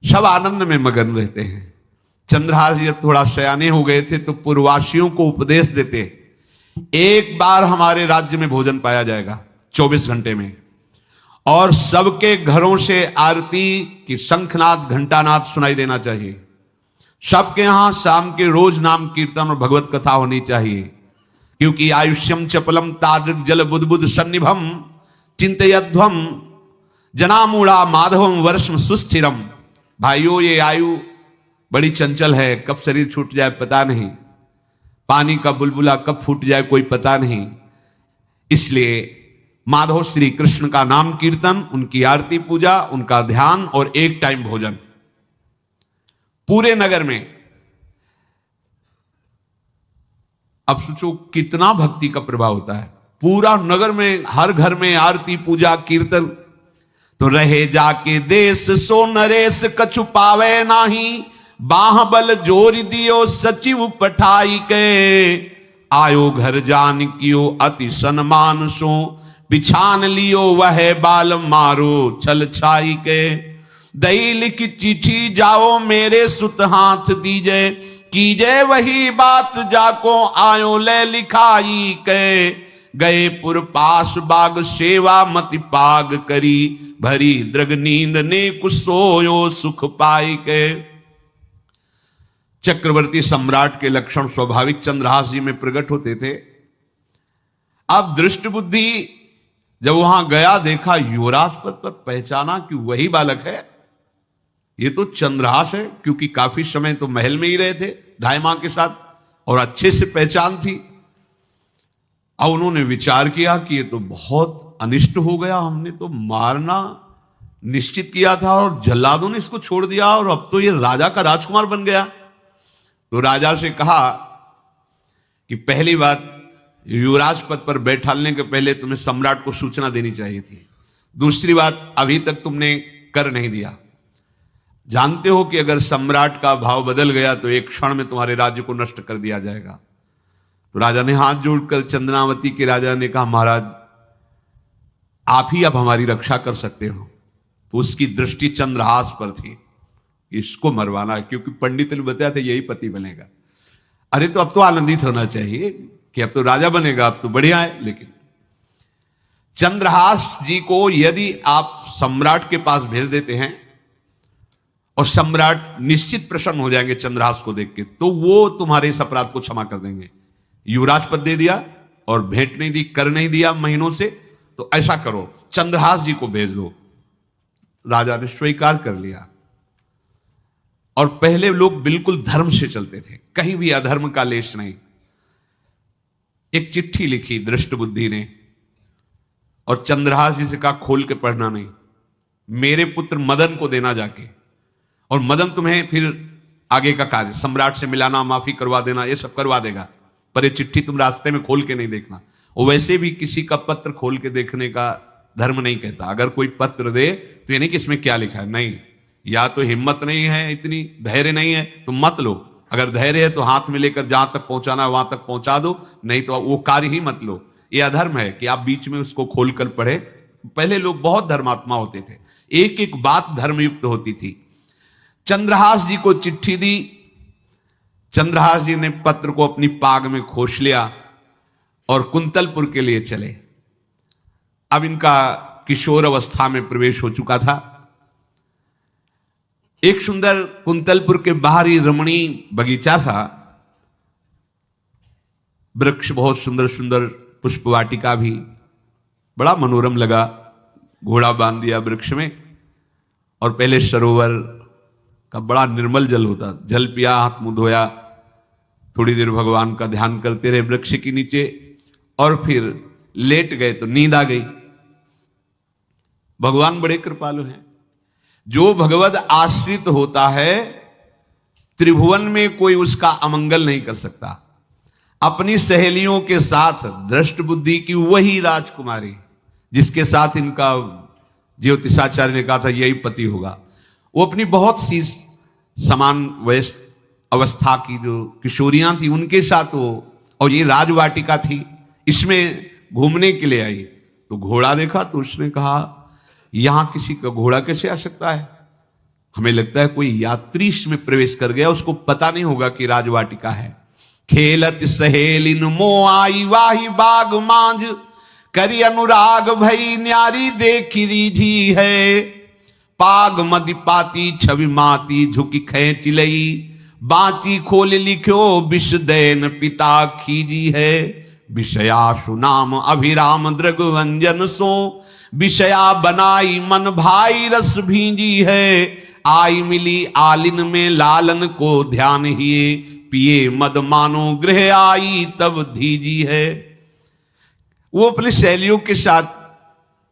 सब आनंद में मगन रहते हैं। चंद्रहास जी थोड़ा सयाने हो गए थे तो पूर्ववासियों को उपदेश देते, एक बार हमारे राज्य में भोजन पाया जाएगा 24 घंटे में, और सबके घरों से आरती की शंखनाद घंटानाद सुनाई देना चाहिए। सबके यहां शाम के रोज नाम कीर्तन और भगवत कथा होनी चाहिए, क्योंकि आयुष्यम चपलम तादृक जल बुद्बुद सन्निभम चिंतयध्वम जनामूढ़ा माधवम वर्षम सुस्थिरम। भाइयों, ये आयु बड़ी चंचल है, कब शरीर छूट जाए पता नहीं, पानी का बुलबुला कब फूट जाए कोई पता नहीं। इसलिए माधव श्री कृष्ण का नाम कीर्तन, उनकी आरती पूजा, उनका ध्यान और एक टाइम भोजन पूरे नगर में। अब सोचो कितना भक्ति का प्रभाव होता है। पूरा नगर में हर घर में आरती पूजा कीर्तन। तो रहे जाके देश सो नरेश कछु पावे नाही, बाह बल जोर दियो सचिव पठाई के, आयो घर जान कियो अति सन्मान सो, बिछान लियो वह बाल मारो छल छाई के। दई लिख चिट्ठी जाओ मेरे सुत हाथ दीजे, कीजे वही बात जाको आयो ले लिखाई के, गए पुर पास बाग सेवा मति पाग करी, भरी दृग नींद ने कुछ सोयो सुख पाई के। चक्रवर्ती सम्राट के लक्षण स्वाभाविक चंद्रहास जी में प्रकट होते थे। अब दृष्ट बुद्धि जब वहां गया, देखा युवराज पद पर, पहचाना कि वही बालक है, ये तो चंद्रहास है, क्योंकि काफी समय तो महल में ही रहे थे धाय मां के साथ और अच्छे से पहचान थी। अब उन्होंने विचार किया कि ये तो बहुत अनिष्ट हो गया, हमने तो मारना निश्चित किया था और जल्लादों ने इसको छोड़ दिया और अब तो ये राजा का राजकुमार बन गया। तो राजा से कहा कि पहली बात, युवराज पद पर बैठालने के पहले तुम्हें सम्राट को सूचना देनी चाहिए थी। दूसरी बात, अभी तक तुमने कर नहीं दिया। जानते हो कि अगर सम्राट का भाव बदल गया तो एक क्षण में तुम्हारे राज्य को नष्ट कर दिया जाएगा। तो राजा ने हाथ जोड़कर, चंद्रावती के राजा ने कहा, महाराज आप ही अब हमारी रक्षा कर सकते हो। तो उसकी दृष्टि चंद्रहास पर थी, इसको मरवाना है, क्योंकि पंडित ने बताया था यही पति बनेगा। अरे तो अब तो आनंदित होना चाहिए कि अब तो राजा बनेगा, अब तो बढ़िया है। लेकिन चंद्रहास जी को यदि आप सम्राट के पास भेज देते हैं और सम्राट निश्चित प्रसन्न हो जाएंगे चंद्रहास को देख के, तो वो तुम्हारे इस अपराध को क्षमा कर देंगे। युवराज पद दे दिया और भेंट नहीं दी, कर नहीं दिया महीनों से, तो ऐसा करो चंद्रहास जी को भेज दो। राजा ने स्वीकार कर लिया। और पहले लोग बिल्कुल धर्म से चलते थे, कहीं भी अधर्म का लेश नहीं। एक चिट्ठी लिखी दृष्ट बुद्धि ने और चंद्रहास जी से कहा खोल के पढ़ना नहीं, मेरे पुत्र मदन को देना जाके, और मदन तुम्हें फिर आगे का कार्य सम्राट से मिलाना, माफी करवा देना, ये सब करवा देगा, पर ये चिट्ठी तुम रास्ते में खोल के नहीं देखना। और वैसे भी किसी का पत्र खोल के देखने का धर्म नहीं कहता। अगर कोई पत्र दे तो ये नहीं कि इसमें क्या लिखा है, नहीं, या तो हिम्मत नहीं है, इतनी धैर्य नहीं है तो मत लो। अगर धैर्य है तो हाथ में लेकर जहां तक पहुंचाना है वहां तक पहुंचा दो, नहीं तो वो कार्य ही मत लो। ये अधर्म है कि आप बीच में उसको खोलकर पढ़े। पहले लोग बहुत धर्मात्मा होते थे, एक एक बात धर्मयुक्त होती थी। चंद्रहास जी को चिट्ठी दी, चंद्रहास जी ने पत्र को अपनी पाग में खोस लिया और कुंतलपुर के लिए चले। अब इनका किशोर अवस्था में प्रवेश हो चुका था। एक सुंदर कुंतलपुर के बाहरी रमणीय बगीचा था, वृक्ष बहुत सुंदर सुंदर, पुष्प वाटिका भी बड़ा मनोरम लगा। घोड़ा बांध दिया वृक्ष में और पहले सरोवर का बड़ा निर्मल जल होता, जल पिया, हाथ मुंह धोया, थोड़ी देर भगवान का ध्यान करते रहे वृक्ष के नीचे और फिर लेट गए तो नींद आ गई। भगवान बड़े कृपालु हैं। जो भगवद आश्रित होता है त्रिभुवन में कोई उसका अमंगल नहीं कर सकता। अपनी सहेलियों के साथ दृष्ट बुद्धि की वही राजकुमारी जिसके साथ इनका ज्योतिषाचार्य ने कहा था यही पति होगा, वो अपनी बहुत सी समान वयस अवस्था की जो किशोरियां थी उनके साथ वो, और ये राजवाटिका थी, इसमें घूमने के लिए आई। तो घोड़ा देखा तो उसने कहा यहां किसी का घोड़ा कैसे आ सकता है? हमें लगता है कोई यात्री इसमें प्रवेश कर गया, उसको पता नहीं होगा कि राजवाटिका है। खेलत सहेलिन मो आई वाही बाग मांझ, करी अनुराग भई न्यारी देखी रीझी है। पाग मदि पाती छवि माती झुकी खेच लई, बाची खोल लिख्यो विष दैन पिता खीजी है। विषया सुनाम अभिराम दृग व्यंजन सो, विषया बनाई मन भाई रस भींजी है। आई मिली आलिन में लालन को ध्यान हिए, पिए मद मानो गृह आई तब धीजी है। वो अपने सहेलियों के साथ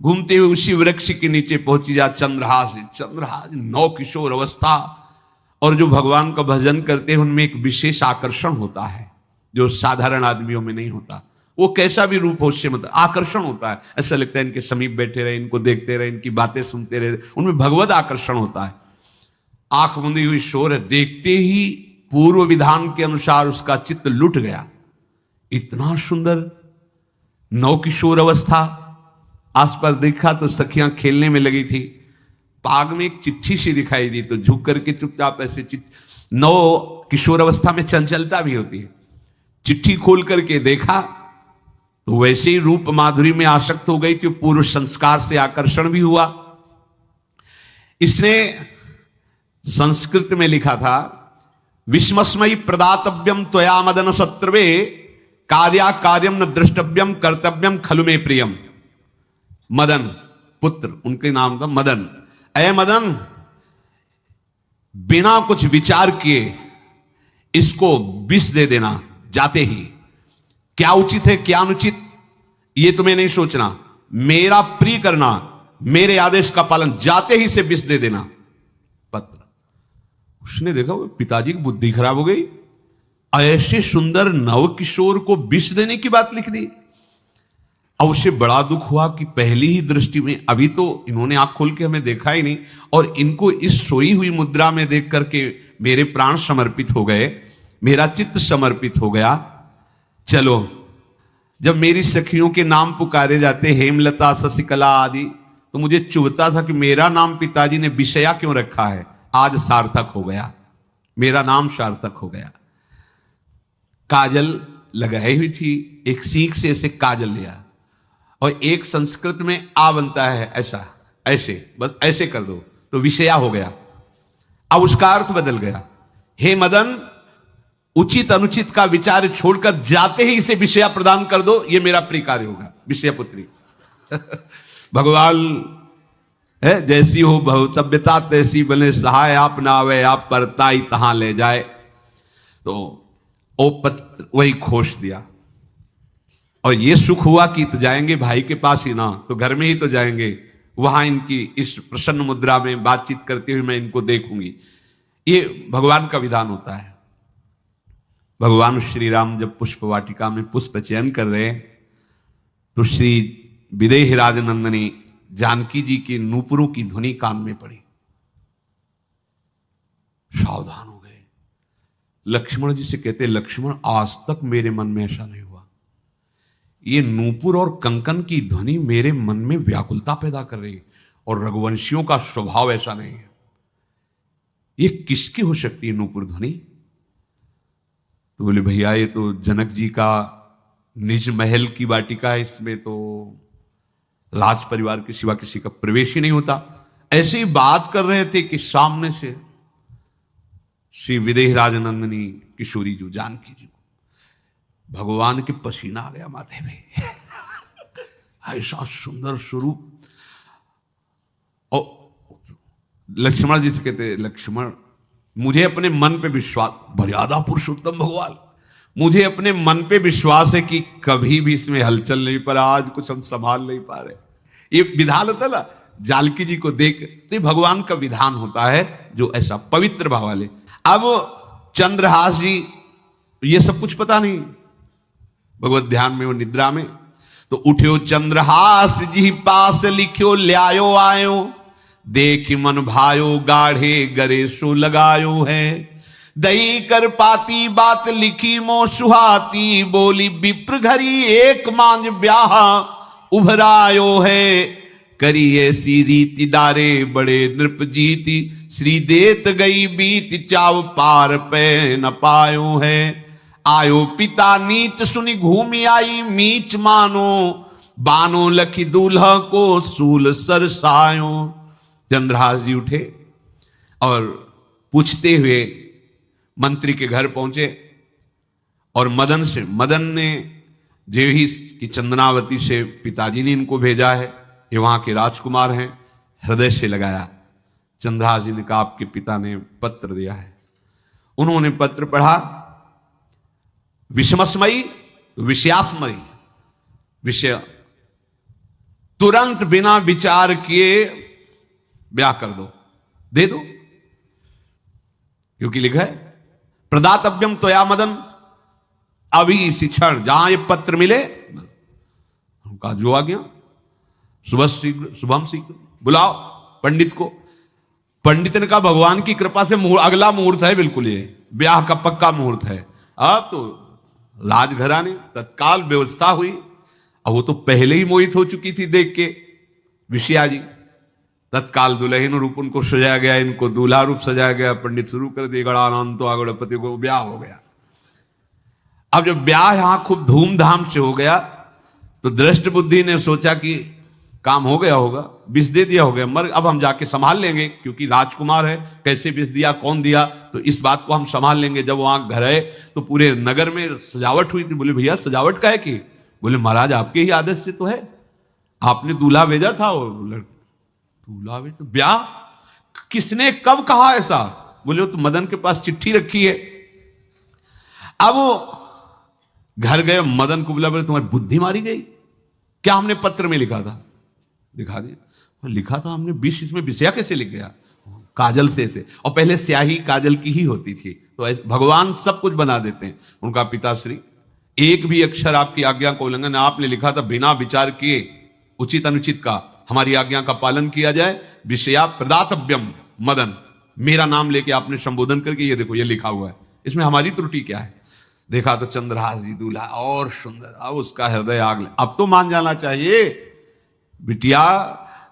घूमते हुए उसी वृक्ष के नीचे पहुंची जा। चंद्रहास नौ किशोर अवस्था, और जो भगवान का भजन करते हैं उनमें एक विशेष आकर्षण होता है जो साधारण आदमियों में नहीं होता। वो कैसा भी रूप हो उससे मतलब आकर्षण होता है, ऐसा लगता है इनके समीप बैठे रहे, इनको देखते रहे, इनकी बातें सुनते रहे, उनमें भगवत आकर्षण होता है। आंख मुंदी हुई शोर है, देखते ही पूर्व विधान के अनुसार उसका चित्त लुट गया। इतना सुंदर नौ किशोर अवस्था, आसपास देखा तो सखियां खेलने में लगी थी, पाग में एक चिट्ठी सी दिखाई दी, तो झुक करके चुपचाप ऐसे नौ किशोर अवस्था में चंचलता भी होती है, चिट्ठी खोल करके देखा तो वैसे ही रूप माधुरी में आसक्त हो गई थी, पूर्व संस्कार से आकर्षण भी हुआ। इसने संस्कृत में लिखा था, विस्मस्मयी प्रदातव्यम त्वया मदन शत्रवे कार्या कार्यम न द्रष्टव्यम कर्तव्यम खलु में प्रियम। मदन पुत्र, उनके नाम था मदन। अय मदन, बिना कुछ विचार किए इसको विष दे देना जाते ही। क्या उचित है क्या अनुचित ये तुम्हें नहीं सोचना, मेरा प्रिय करना, मेरे आदेश का पालन, जाते ही से विष दे देना। पत्र उसने देखा पिताजी की बुद्धि खराब हो गई, ऐसे सुंदर नव किशोर को विष देने की बात लिख दी। अब उसे बड़ा दुख हुआ कि पहली ही दृष्टि में, अभी तो इन्होंने आंख खोल के हमें देखा ही नहीं, और इनको इस सोई हुई मुद्रा में देख करके मेरे प्राण समर्पित हो गए, मेरा चित्त समर्पित हो गया। चलो, जब मेरी सखियों के नाम पुकारे जाते, हेमलता शशिकला आदि, तो मुझे चुभता था कि मेरा नाम पिताजी ने विषया क्यों रखा है। आज सार्थक हो गया, मेरा नाम सार्थक हो गया। काजल लगाई हुई थी, एक सीख से ऐसे काजल लिया, और एक संस्कृत में आ बनता है ऐसा, ऐसे, बस ऐसे कर दो तो विषया हो गया। अब उसका अर्थ बदल गया, हे मदन, उचित अनुचित का विचार छोड़कर जाते ही इसे विषया प्रदान कर दो, ये मेरा प्रिय कार्य होगा। विषया पुत्री भगवान है, जैसी हो बहुतव्यता तैसी बने सहाय, आप ना आवे आप परताई तहां ले जाए। तो ओ पत्र वही खोश दिया, और ये सुख हुआ कि तो जाएंगे भाई के पास ही ना, तो घर में ही तो जाएंगे, वहां इनकी इस प्रसन्न मुद्रा में बातचीत करते हुए मैं इनको देखूंगी। ये भगवान का विधान होता है। भगवान श्री राम जब पुष्प वाटिका में पुष्प चयन कर रहे, तो श्री विदेह राजनंदनी जानकी जी के नूपुरों की ध्वनि कान में पड़ी, सावधान हो गए। लक्ष्मण जी से कहते, लक्ष्मण, आज तक मेरे मन में ऐसा नहीं हुआ, ये नूपुर और कंकन की ध्वनि मेरे मन में व्याकुलता पैदा कर रही है, और रघुवंशियों का स्वभाव ऐसा नहीं है। ये किसकी हो सकती है नूपुर ध्वनि? तो बोले, भैया ये तो जनक जी का निज महल की वाटिका है, इसमें तो राज परिवार के सिवा किसी का प्रवेश ही नहीं होता। ऐसे ही बात कर रहे थे कि सामने से श्री विदेह राजनंदनी किशोरी जो जानकी जी को भगवान के पसीना आ गया माथे पे ऐसा सुंदर स्वरूप। और लक्ष्मण जी से कहते, लक्ष्मण, मुझे अपने मन पे विश्वास, मर्यादा पुरुषोत्तम भगवान, मुझे अपने मन पे विश्वास है कि कभी भी इसमें हलचल नहीं, पर आज कुछ हम संभाल नहीं पा रहे। ये विधान होता ना, जानकी जी को देख, तो ये भगवान का विधान होता है जो ऐसा पवित्र भाव वाले। अब चंद्रहास जी, ये सब कुछ पता नहीं, भगवत ध्यान में वो निद्रा में, तो उठ्यो चंद्रहास जी पास लिख्यो ल्यायो आयो, देख मन भायो गाढ़े गरे सो लगायो है, दही कर पाती बात लिखी मो सुहाती, बोली विप्र घरी एक मांझ ब्याह उभरायो है, करी ऐसी रीति डारे बड़े नृप जीती, श्री देत गई बीत चाव पार पे न पायो है, आयो पिता नीच सुनी घूमी आई मीच मानो, बानो लखी दूल्हा को सूल सरसायो। चंद्रहास जी उठे और पूछते हुए मंत्री के घर पहुंचे, और मदन ने जेही की चंदनावती से पिताजी ने इनको भेजा है, ये वहां के राजकुमार हैं, हृदय से लगाया। चंद्रहास जी ने कहा, आपके पिता ने पत्र दिया है। उन्होंने पत्र पढ़ा, विषमस्मयी विषयास्मयी, विषय तुरंत बिना विचार किए ब्याह कर दो, दे दो, क्योंकि लिखा है प्रदातव्यम त्वया मदन, अभी इसी क्षण जहां ये पत्र मिले, उनका जो आ गया, शुभम शीघ्र बुलाओ पंडित को। पंडित ने कहा, भगवान की कृपा से अगला मुहूर्त है, बिल्कुल ये ब्याह का पक्का मुहूर्त है। अब तो राजघराने तत्काल व्यवस्था हुई, अब वो तो पहले ही मोहित हो चुकी थी देख के विषया जी। तत्काल दुल्हन रूप उनको सजाया गया, इनको दूल्हा रूप सजाया गया। पंडित शुरू कर दिए गणानंतो आगणपति को, ब्याह हो गया। अब जब ब्याह यहां खूब धूमधाम से हो गया तो दृष्ट बुद्धि ने सोचा कि काम हो गया होगा, विष दे दिया होगा, मर अब हम जाके संभाल लेंगे, क्योंकि राजकुमार है, कैसे विष दिया, कौन दिया, तो इस बात को हम संभाल लेंगे। जब वहां घर आए तो पूरे नगर में सजावट हुई थी। बोले भैया सजावट का है कि? बोले महाराज आपके ही आदेश से तो है, आपने दूल्हा भेजा था। और दूल्हा भेजा, ब्याह किसने कब कहा ऐसा? बोले तो मदन के पास चिट्ठी रखी है। अब वो घर गए, मदन को बोला, बोले तुम्हारी बुद्धि मारी गई क्या? हमने पत्र में लिखा था। दिखा दिया, लिखा था हमने, विष, इसमें विषया कैसे लिख गया? काजल से और पहले स्याही काजल की ही होती थी, तो ऐसे भगवान सब कुछ बना देते हैं। उनका पिताश्री एक भी अक्षर आपकी आज्ञा का उल्लंघन, आपने लिखा था बिना विचार किए उचित अनुचित का हमारी आज्ञा का पालन किया जाए। विषया प्रदातव्यम मदन, मेरा नाम लेके आपने संबोधन करके, ये देखो ये लिखा हुआ है, इसमें हमारी त्रुटि क्या है? देखा तो चंद्रहास जी दूल्हा और सुंदर। अब उसका हृदय आग ले, अब तो मान जाना चाहिए, बिटिया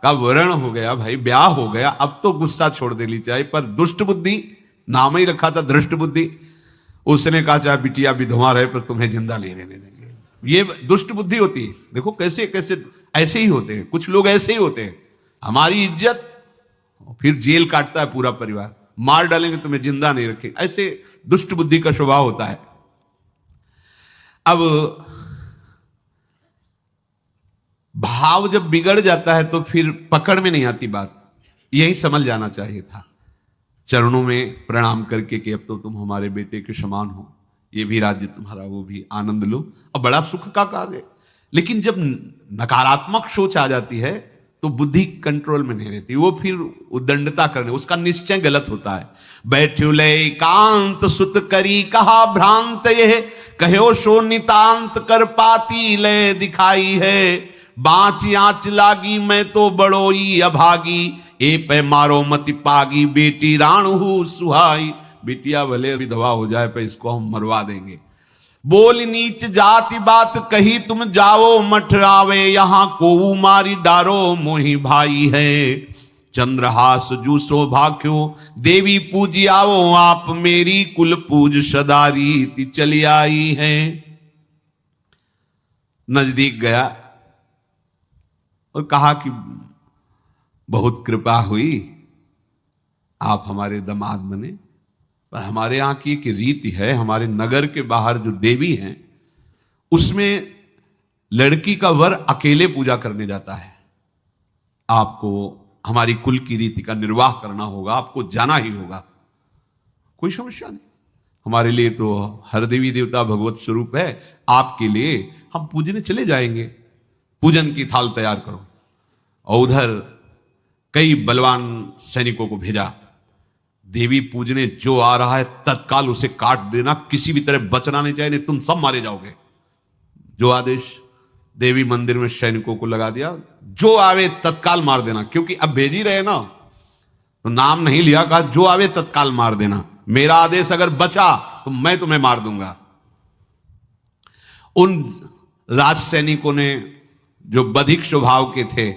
का वरण हो गया भाई, ब्याह हो गया, अब तो गुस्सा छोड़ देनी चाहिए। पर दुष्ट बुद्धि, नाम ही रखा था दृष्ट बुद्धि, उसने कहा चाहे बिटिया विधवा रहे पर तुम्हें जिंदा नहीं रहने देंगे। ये दुष्ट बुद्धि होती है। देखो कैसे कैसे ऐसे ही होते हैं, कुछ लोग ऐसे ही होते हैं, हमारी इज्जत, फिर जेल काटता है पूरा परिवार, मार डालेंगे तुम्हें जिंदा नहीं रखें, ऐसे दुष्ट बुद्धि का स्वभाव होता है। अब भाव जब बिगड़ जाता है तो फिर पकड़ में नहीं आती बात, यही समझ जाना चाहिए था। चरणों में प्रणाम करके कि अब तो तुम हमारे बेटे के समान हो, ये भी राज्य तुम्हारा, वो भी आनंद लो, अब बड़ा सुख का कार्य। लेकिन जब नकारात्मक सोच आ जाती है तो बुद्धि कंट्रोल में नहीं रहती, वो फिर उद्दंडता करने, उसका निश्चय गलत होता है। बैठो ले कांत सुत करी कहा भ्रांत, यह कहो सो नितांत कर पाती ले दिखाई है। बाँच आँच लागी मैं तो बड़ोई अभागी, ए पे मारो मति पागी, बेटी राणु सुहाई। बेटिया भले विधवा हो जाए पर इसको हम मरवा देंगे। बोल नीच जाति बात कही तुम जाओ मठ आवे, यहां को मारी डारो मोही भाई है। चंद्रहास जू सौभाग्यो देवी पूजी आओ, आप मेरी कुल पूज सदारी चली आई है। नजदीक गया और कहा कि बहुत कृपा हुई, आप हमारे दामाद बने, पर हमारे यहाँ की एक रीति है, हमारे नगर के बाहर जो देवी हैं उसमें लड़की का वर अकेले पूजा करने जाता है। आपको हमारी कुल की रीति का निर्वाह करना होगा, आपको जाना ही होगा। कोई समस्या नहीं, हमारे लिए तो हर देवी देवता भगवत स्वरूप है, आपके लिए हम पूजने चले जाएंगे, पूजन की थाल तैयार करो। और उधर कई बलवान सैनिकों को भेजा, देवी पूजने जो आ रहा है तत्काल उसे काट देना, किसी भी तरह बचना नहीं चाहिए, नहीं तुम सब मारे जाओगे। जो आदेश देवी मंदिर में सैनिकों को लगा दिया, जो आवे तत्काल मार देना, क्योंकि अब भेज ही रहे ना, तो नाम नहीं लिया, कहा जो आवे तत्काल मार देना, मेरा आदेश अगर बचा तो मैं तुम्हें मार दूंगा। उन राज सैनिकों ने जो बधिक स्वभाव के थे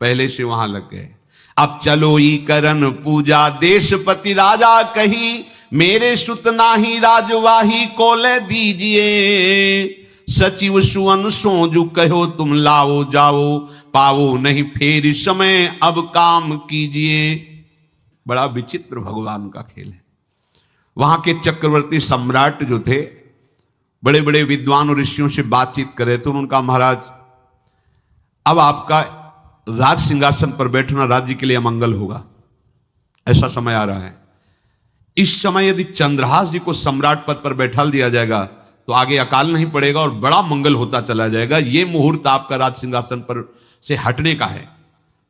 पहले से वहां लग गए। अब चलो ई करन पूजा देशपति राजा कही, मेरे सुत नाही राजवाही को ले दीजिए। सचिव सुवन सोजू कहो तुम लाओ जाओ, पाओ नहीं फेर समय अब काम कीजिए। बड़ा विचित्र भगवान का खेल है। वहां के चक्रवर्ती सम्राट जो थे, बड़े बड़े विद्वान और ऋषियों से बातचीत कर रहे थे। उनका महाराज अब आपका राज सिंहासन पर बैठना राज्य के लिए अमंगल होगा, ऐसा समय आ रहा है। इस समय यदि चंद्रहास जी को सम्राट पद पर बैठा दिया जाएगा तो आगे अकाल नहीं पड़ेगा और बड़ा मंगल होता चला जाएगा। ये मुहूर्त आपका राज सिंहासन पर से हटने का है,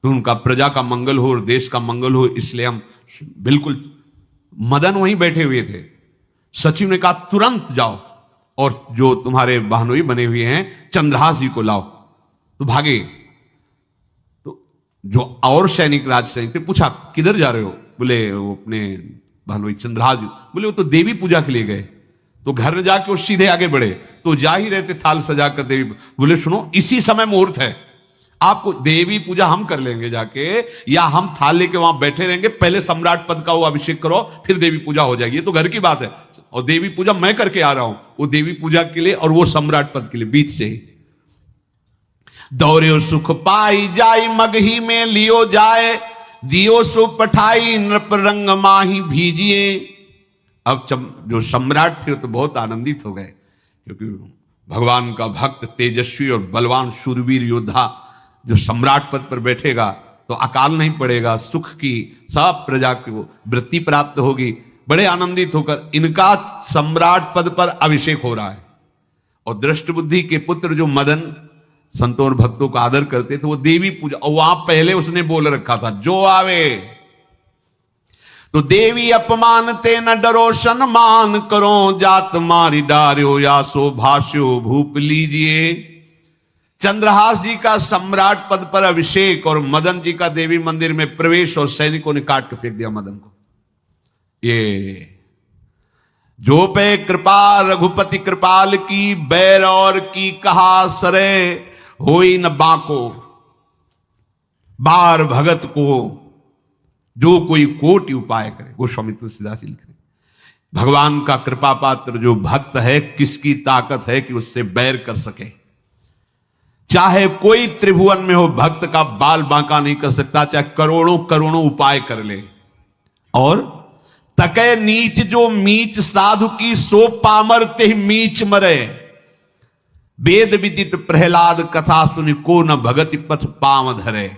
तो उनका प्रजा का मंगल हो और देश का मंगल हो, इसलिए हम बिल्कुल। मदन वहीं बैठे हुए थे। सचिव ने कहा तुरंत जाओ और जो तुम्हारे बहनोई बने हुए हैं चंद्रहास जी को लाओ। तो भागे। तो जो और सैनिक राज सैनिक थे, पूछा किधर जा रहे हो? बोले वो अपने बहनोई चंद्रहास जी। बोले वो तो देवी पूजा के लिए गए। तो घर में जाके वो सीधे आगे बढ़े, तो जा ही रहते थाल सजा कर देवी। बोले सुनो, इसी समय मुहूर्त है, आपको देवी पूजा हम कर लेंगे जाके, या हम थाल लेके वहां बैठे रहेंगे, पहले सम्राट पद का वो अभिषेक करो, फिर देवी पूजा हो जाएगी। ये तो घर की बात है। और देवी पूजा मैं करके आ रहा हूं, वो देवी पूजा के लिए और वो सम्राट पद के लिए, बीच से ही दौरे सुख पाई जाई मगही में लियो जाए, दियो सो पठाई नृप रंग माही भीजिए। अब जो सम्राट थे तो बहुत आनंदित हो गए, क्योंकि भगवान का भक्त तेजस्वी और बलवान शूरवीर योद्धा जो सम्राट पद पर बैठेगा तो अकाल नहीं पड़ेगा, सुख की सब प्रजा को वृत्ति प्राप्त होगी। बड़े आनंदित होकर इनका सम्राट पद पर अभिषेक हो रहा है। और दृष्ट बुद्धि के पुत्र जो मदन संतों और भक्तों का आदर करते थे, वो देवी पूजा, और वहां पहले उसने बोल रखा था जो आवे तो देवी अपमान ते न डरो सम्मान करो, जात मारी डार्यो या सो भाष्यो भूप लीजिए। चंद्रहास जी का सम्राट पद पर अभिषेक और मदन जी का देवी मंदिर में प्रवेश, और सैनिकों ने काट के फेंक दिया मदन को। ये जो पे कृपा रघुपति कृपाल की, बैर और की कहा सरे होई न बाको। बार भगत को जो कोई कोटि उपाय करे, गोस्वामी तुलसीदास जी लिख रहे, भगवान का कृपा पात्र जो भक्त है, किसकी ताकत है कि उससे बैर कर सके। चाहे कोई त्रिभुवन में हो, भक्त का बाल बांका नहीं कर सकता, चाहे करोड़ों करोड़ों उपाय कर ले। और तके नीच जो मीच साधु की, सो पामर ते मीच मरे। वेद विदित प्रहलाद कथा सुनि, को न भगति पथ पाम धरे।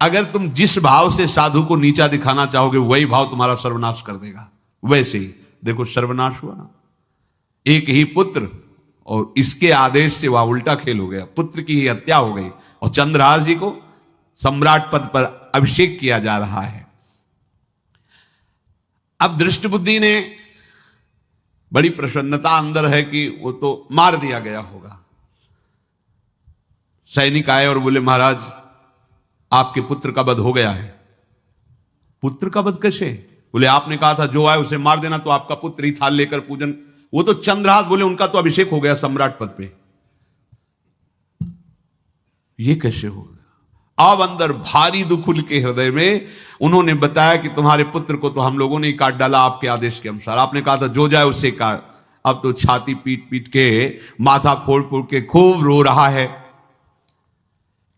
अगर तुम जिस भाव से साधु को नीचा दिखाना चाहोगे, वही भाव तुम्हारा सर्वनाश कर देगा। वैसे ही देखो सर्वनाश हुआ ना, एक ही पुत्र, और इसके आदेश से वह उल्टा खेल हो गया, पुत्र की ही हत्या हो गई, और चंद्रहास जी को सम्राट पद पर अभिषेक किया जा रहा है। अब दृष्ट बुद्धि ने बड़ी प्रसन्नता अंदर है कि वो तो मार दिया गया होगा। सैनिक आए और बोले महाराज आपके पुत्र का वध हो गया है। पुत्र का वध कैसे? बोले आपने कहा था जो आए उसे मार देना, तो आपका पुत्र ही थाल लेकर पूजन। वो तो चंद्रहास बोले उनका तो अभिषेक हो गया सम्राट पद पे, ये कैसे हो गया? अब अंदर भारी दुख उनके हृदय में। उन्होंने बताया कि तुम्हारे पुत्र को तो हम लोगों ने ही काट डाला आपके आदेश के अनुसार, आपने कहा था जो जाए उससे काट। अब तो छाती पीट पीट के, माथा फोड़ फोड़ के खूब रो रहा है।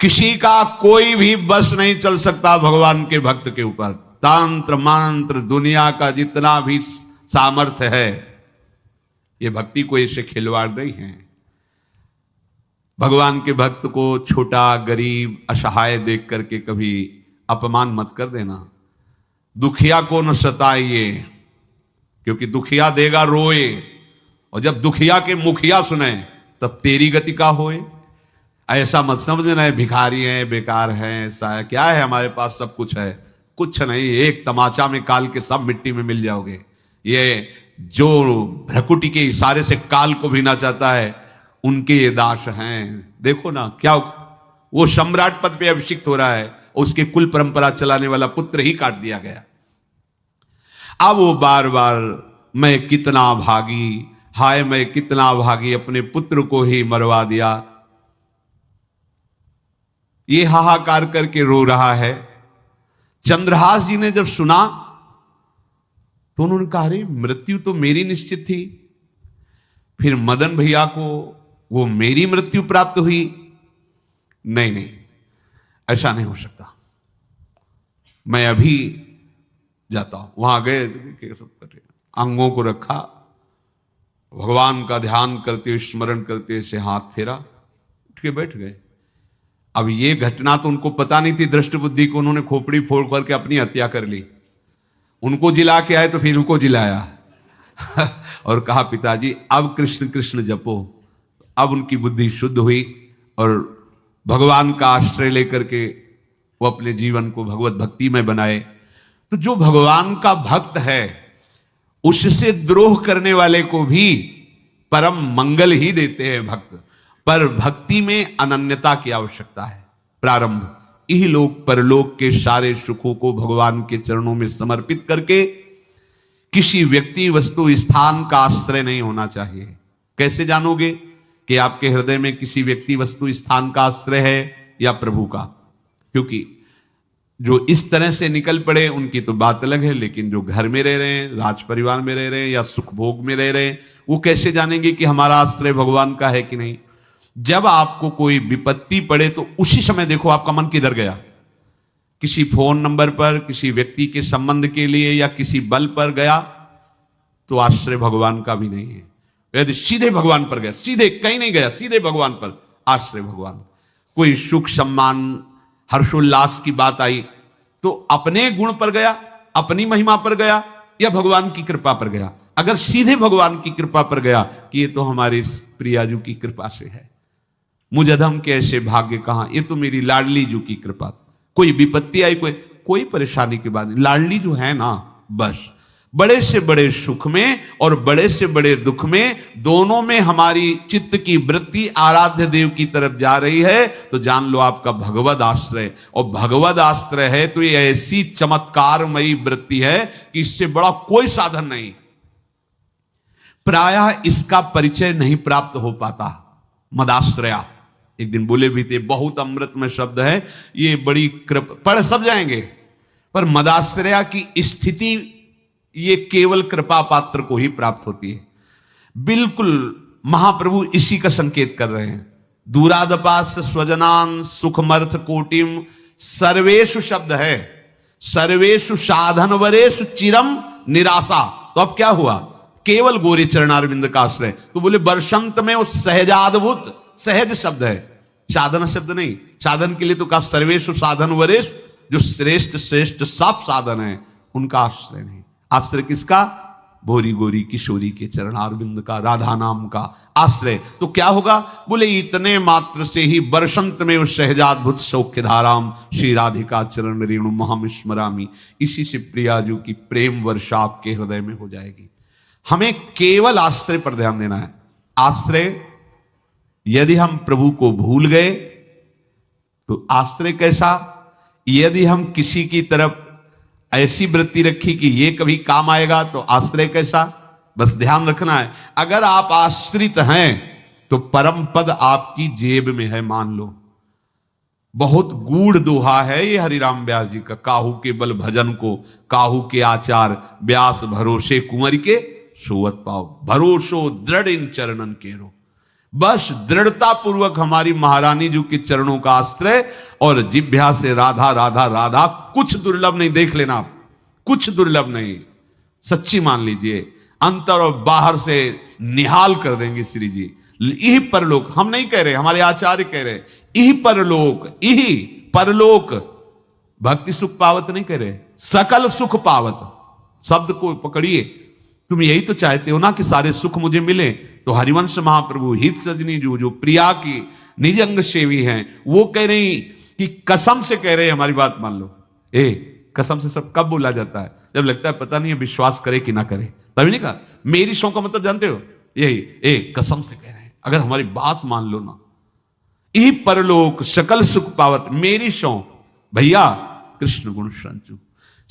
किसी का कोई भी बस नहीं चल सकता भगवान के भक्त के ऊपर। तंत्र मंत्र दुनिया का जितना भी सामर्थ्य है, ये भक्ति को ऐसे खिलवाड़ नहीं है। भगवान के भक्त को छोटा गरीब असहाय देख करके कभी अपमान मत कर देना। दुखिया को न सताइए, क्योंकि दुखिया देगा रोए, और जब दुखिया के मुखिया सुने तब तेरी गति का होए। ऐसा मत समझना है भिखारी हैं, बेकार हैं, ऐसा है क्या है हमारे पास सब कुछ है। कुछ नहीं, एक तमाचा में काल के सब मिट्टी में मिल जाओगे। ये जो भ्रकुटी के इशारे से काल को भी ना चाहता है, उनके ये दास हैं। देखो ना क्या वो सम्राट पद पे अभिषिक्त हो रहा है, उसके कुल परंपरा चलाने वाला पुत्र ही काट दिया गया। अब वो बार बार मैं कितना भागी, हाय मैं कितना भागी, अपने पुत्र को ही मरवा दिया, ये हाहाकार करके रो रहा है। चंद्रहास जी ने जब सुना तो उन्होंने कहा अरे मृत्यु तो मेरी निश्चित थी, फिर मदन भैया को वो मेरी मृत्यु प्राप्त हुई। नहीं नहीं, ऐसा नहीं हो सकता, मैं अभी जाता हूं। वहां गए, अंगों को रखा, भगवान का ध्यान करते हुए स्मरण करते से हाथ फेरा, उठ के बैठ गए। अब ये घटना तो उनको पता नहीं थी, दृष्ट बुद्धि को उन्होंने खोपड़ी फोड़ करके अपनी हत्या कर ली। उनको जिला के आए तो फिर उनको जिलाया और कहा पिताजी अब कृष्ण कृष्ण जपो। अब उनकी बुद्धि शुद्ध हुई और भगवान का आश्रय लेकर के वो अपने जीवन को भगवत भक्ति में बनाए। तो जो भगवान का भक्त है उससे द्रोह करने वाले को भी परम मंगल ही देते हैं भक्त। पर भक्ति में अनन्यता की आवश्यकता है। प्रारंभ इहलोक परलोक के सारे सुखों को भगवान के चरणों में समर्पित करके किसी व्यक्ति वस्तु स्थान का आश्रय नहीं होना चाहिए। कैसे जानोगे कि आपके हृदय में किसी व्यक्ति वस्तु स्थान का आश्रय है या प्रभु का। क्योंकि जो इस तरह से निकल पड़े उनकी तो बात अलग है, लेकिन जो घर में रह रहे हैं, राज परिवार में रह रहे हैं या सुख भोग में रह रहे हैं, वो कैसे जानेंगे कि हमारा आश्रय भगवान का है कि नहीं। जब आपको कोई विपत्ति पड़े तो उसी समय देखो आपका मन किधर गया, किसी फोन नंबर पर, किसी व्यक्ति के संबंध के लिए या किसी बल पर गया, तो आश्रय भगवान का भी नहीं है। यदि सीधे भगवान पर गया, सीधे कहीं नहीं गया, सीधे भगवान पर, आश्रय भगवान। कोई सुख सम्मान हर्षोल्लास की बात आई तो अपने गुण पर गया, अपनी महिमा पर गया या भगवान की कृपा पर गया। अगर सीधे भगवान की कृपा पर गया कि ये तो हमारे प्रियाजू की कृपा से है, मुझ अधम के ऐसे भाग्य कहां, ये तो मेरी लाडली जू की कृपा। कोई विपत्ति आई, कोई परेशानी की बात नहीं, लाडली जो है ना, बस बड़े से बड़े सुख में और बड़े से बड़े दुख में, दोनों में हमारी चित्त की वृत्ति आराध्य देव की तरफ जा रही है, तो जान लो आपका भगवद आश्रय। और भगवद आश्रय है तो ये ऐसी चमत्कारमयी वृत्ति है कि इससे बड़ा कोई साधन नहीं। प्रायः इसका परिचय नहीं प्राप्त हो पाता। मदाश्रया एक दिन बोले भी थे, बहुत अमृत में शब्द है ये, बड़ी कृपा, पढ़ सब जाएंगे, पर मदाश्रया की स्थिति ये केवल कृपा पात्र को ही प्राप्त होती है। बिल्कुल महाप्रभु इसी का संकेत कर रहे हैं। दूरादपास स्वजनान सुखमर्थ कोटिम सर्वेषु शब्द है, सर्वेषु साधन वरेषु चिरम निराशा। तो अब क्या हुआ, केवल गोरे चरणारविंद का आश्रय। तो बोले वर्षंत में वो सहजाद्भुत, सहज शब्द है, साधन शब्द नहीं। साधन के लिए तो कहा सर्वेषु साधन वरेषु, जो श्रेष्ठ श्रेष्ठ सब साधन है उनका आश्रय नहीं। आश्रय किसका, भोरी गोरी किशोरी के चरणारविंद का, राधा नाम का आश्रय। तो क्या होगा, बोले इतने मात्र से ही वर्षंत में उस सहजाद्भुत सौख्य धाराम श्री राधिका चरण रेणु महामिस्मरामी, इसी से प्रियाजू की प्रेम वर्षा आपके हृदय में हो जाएगी। हमें केवल आश्रय पर ध्यान देना है। आश्रय यदि हम प्रभु को भूल गए तो आश्रय कैसा, यदि हम किसी की तरफ ऐसी वृत्ति रखी कि ये कभी काम आएगा तो आश्रय कैसा। बस ध्यान रखना है, अगर आप आश्रित हैं तो परम पद आपकी जेब में है, मान लो। बहुत गूढ़ दोहा है ये हरिराम व्यास जी का, काहू के बल भजन को काहू के आचार, व्यास भरोसे कुंवर के सोवत पाओ, भरोसो दृढ़ इन चरणन केरो। बस दृढ़ता पूर्वक हमारी महारानी जी के चरणों का आश्रय, और जिभ्या से राधा राधा राधा, कुछ दुर्लभ नहीं, देख लेना आप, कुछ दुर्लभ नहीं, सच्ची मान लीजिए। अंतर और बाहर से निहाल कर देंगे श्री जी। यही परलोक, हम नहीं कह रहे, हमारे आचार्य कह रहे, यही परलोक, यही परलोक, भक्ति सुख पावत नहीं कह रहे, सकल सुख पावत शब्द को पकड़िए। तुम यही तो चाहते हो ना कि सारे सुख मुझे मिले। तो हरिवंश महाप्रभु हित सजनी जो प्रिया की निज अंग सेवी हैं, वो कह रही कि कसम से कह रहे, हमारी बात मान लो। कसम से सब कब बोला जाता है, जब लगता है पता नहीं है विश्वास करे कि ना करे, तभी नहीं कहा। मेरी सौ का मतलब जानते हो, यही कसम से कह रहे हैं, अगर हमारी बात मान लो ना, यही परलोक सकल सुख पावत मेरी सौ। भैया कृष्ण गुण संचु,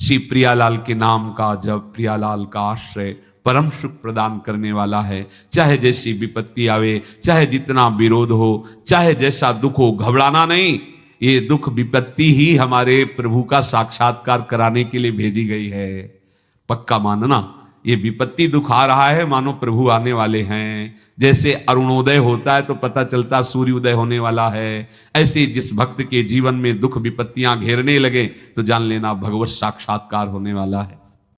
श्री प्रियालाल के नाम का जब, प्रियालाल का आश्रय परम सुख प्रदान करने वाला है। चाहे जैसी विपत्ति आवे, चाहे जितना विरोध हो, चाहे जैसा दुख हो, घबराना नहीं। ये दुख विपत्ति ही हमारे प्रभु का साक्षात्कार कराने के लिए भेजी गई है। पक्का मानना, ये विपत्ति दुख आ रहा है, मानो प्रभु आने वाले हैं। जैसे अरुणोदय होता है तो पता चलता सूर्योदय होने वाला है, ऐसे जिस भक्त के जीवन में दुख विपत्तियां घेरने लगे तो जान लेना भगवत साक्षात्कार होने वाला है।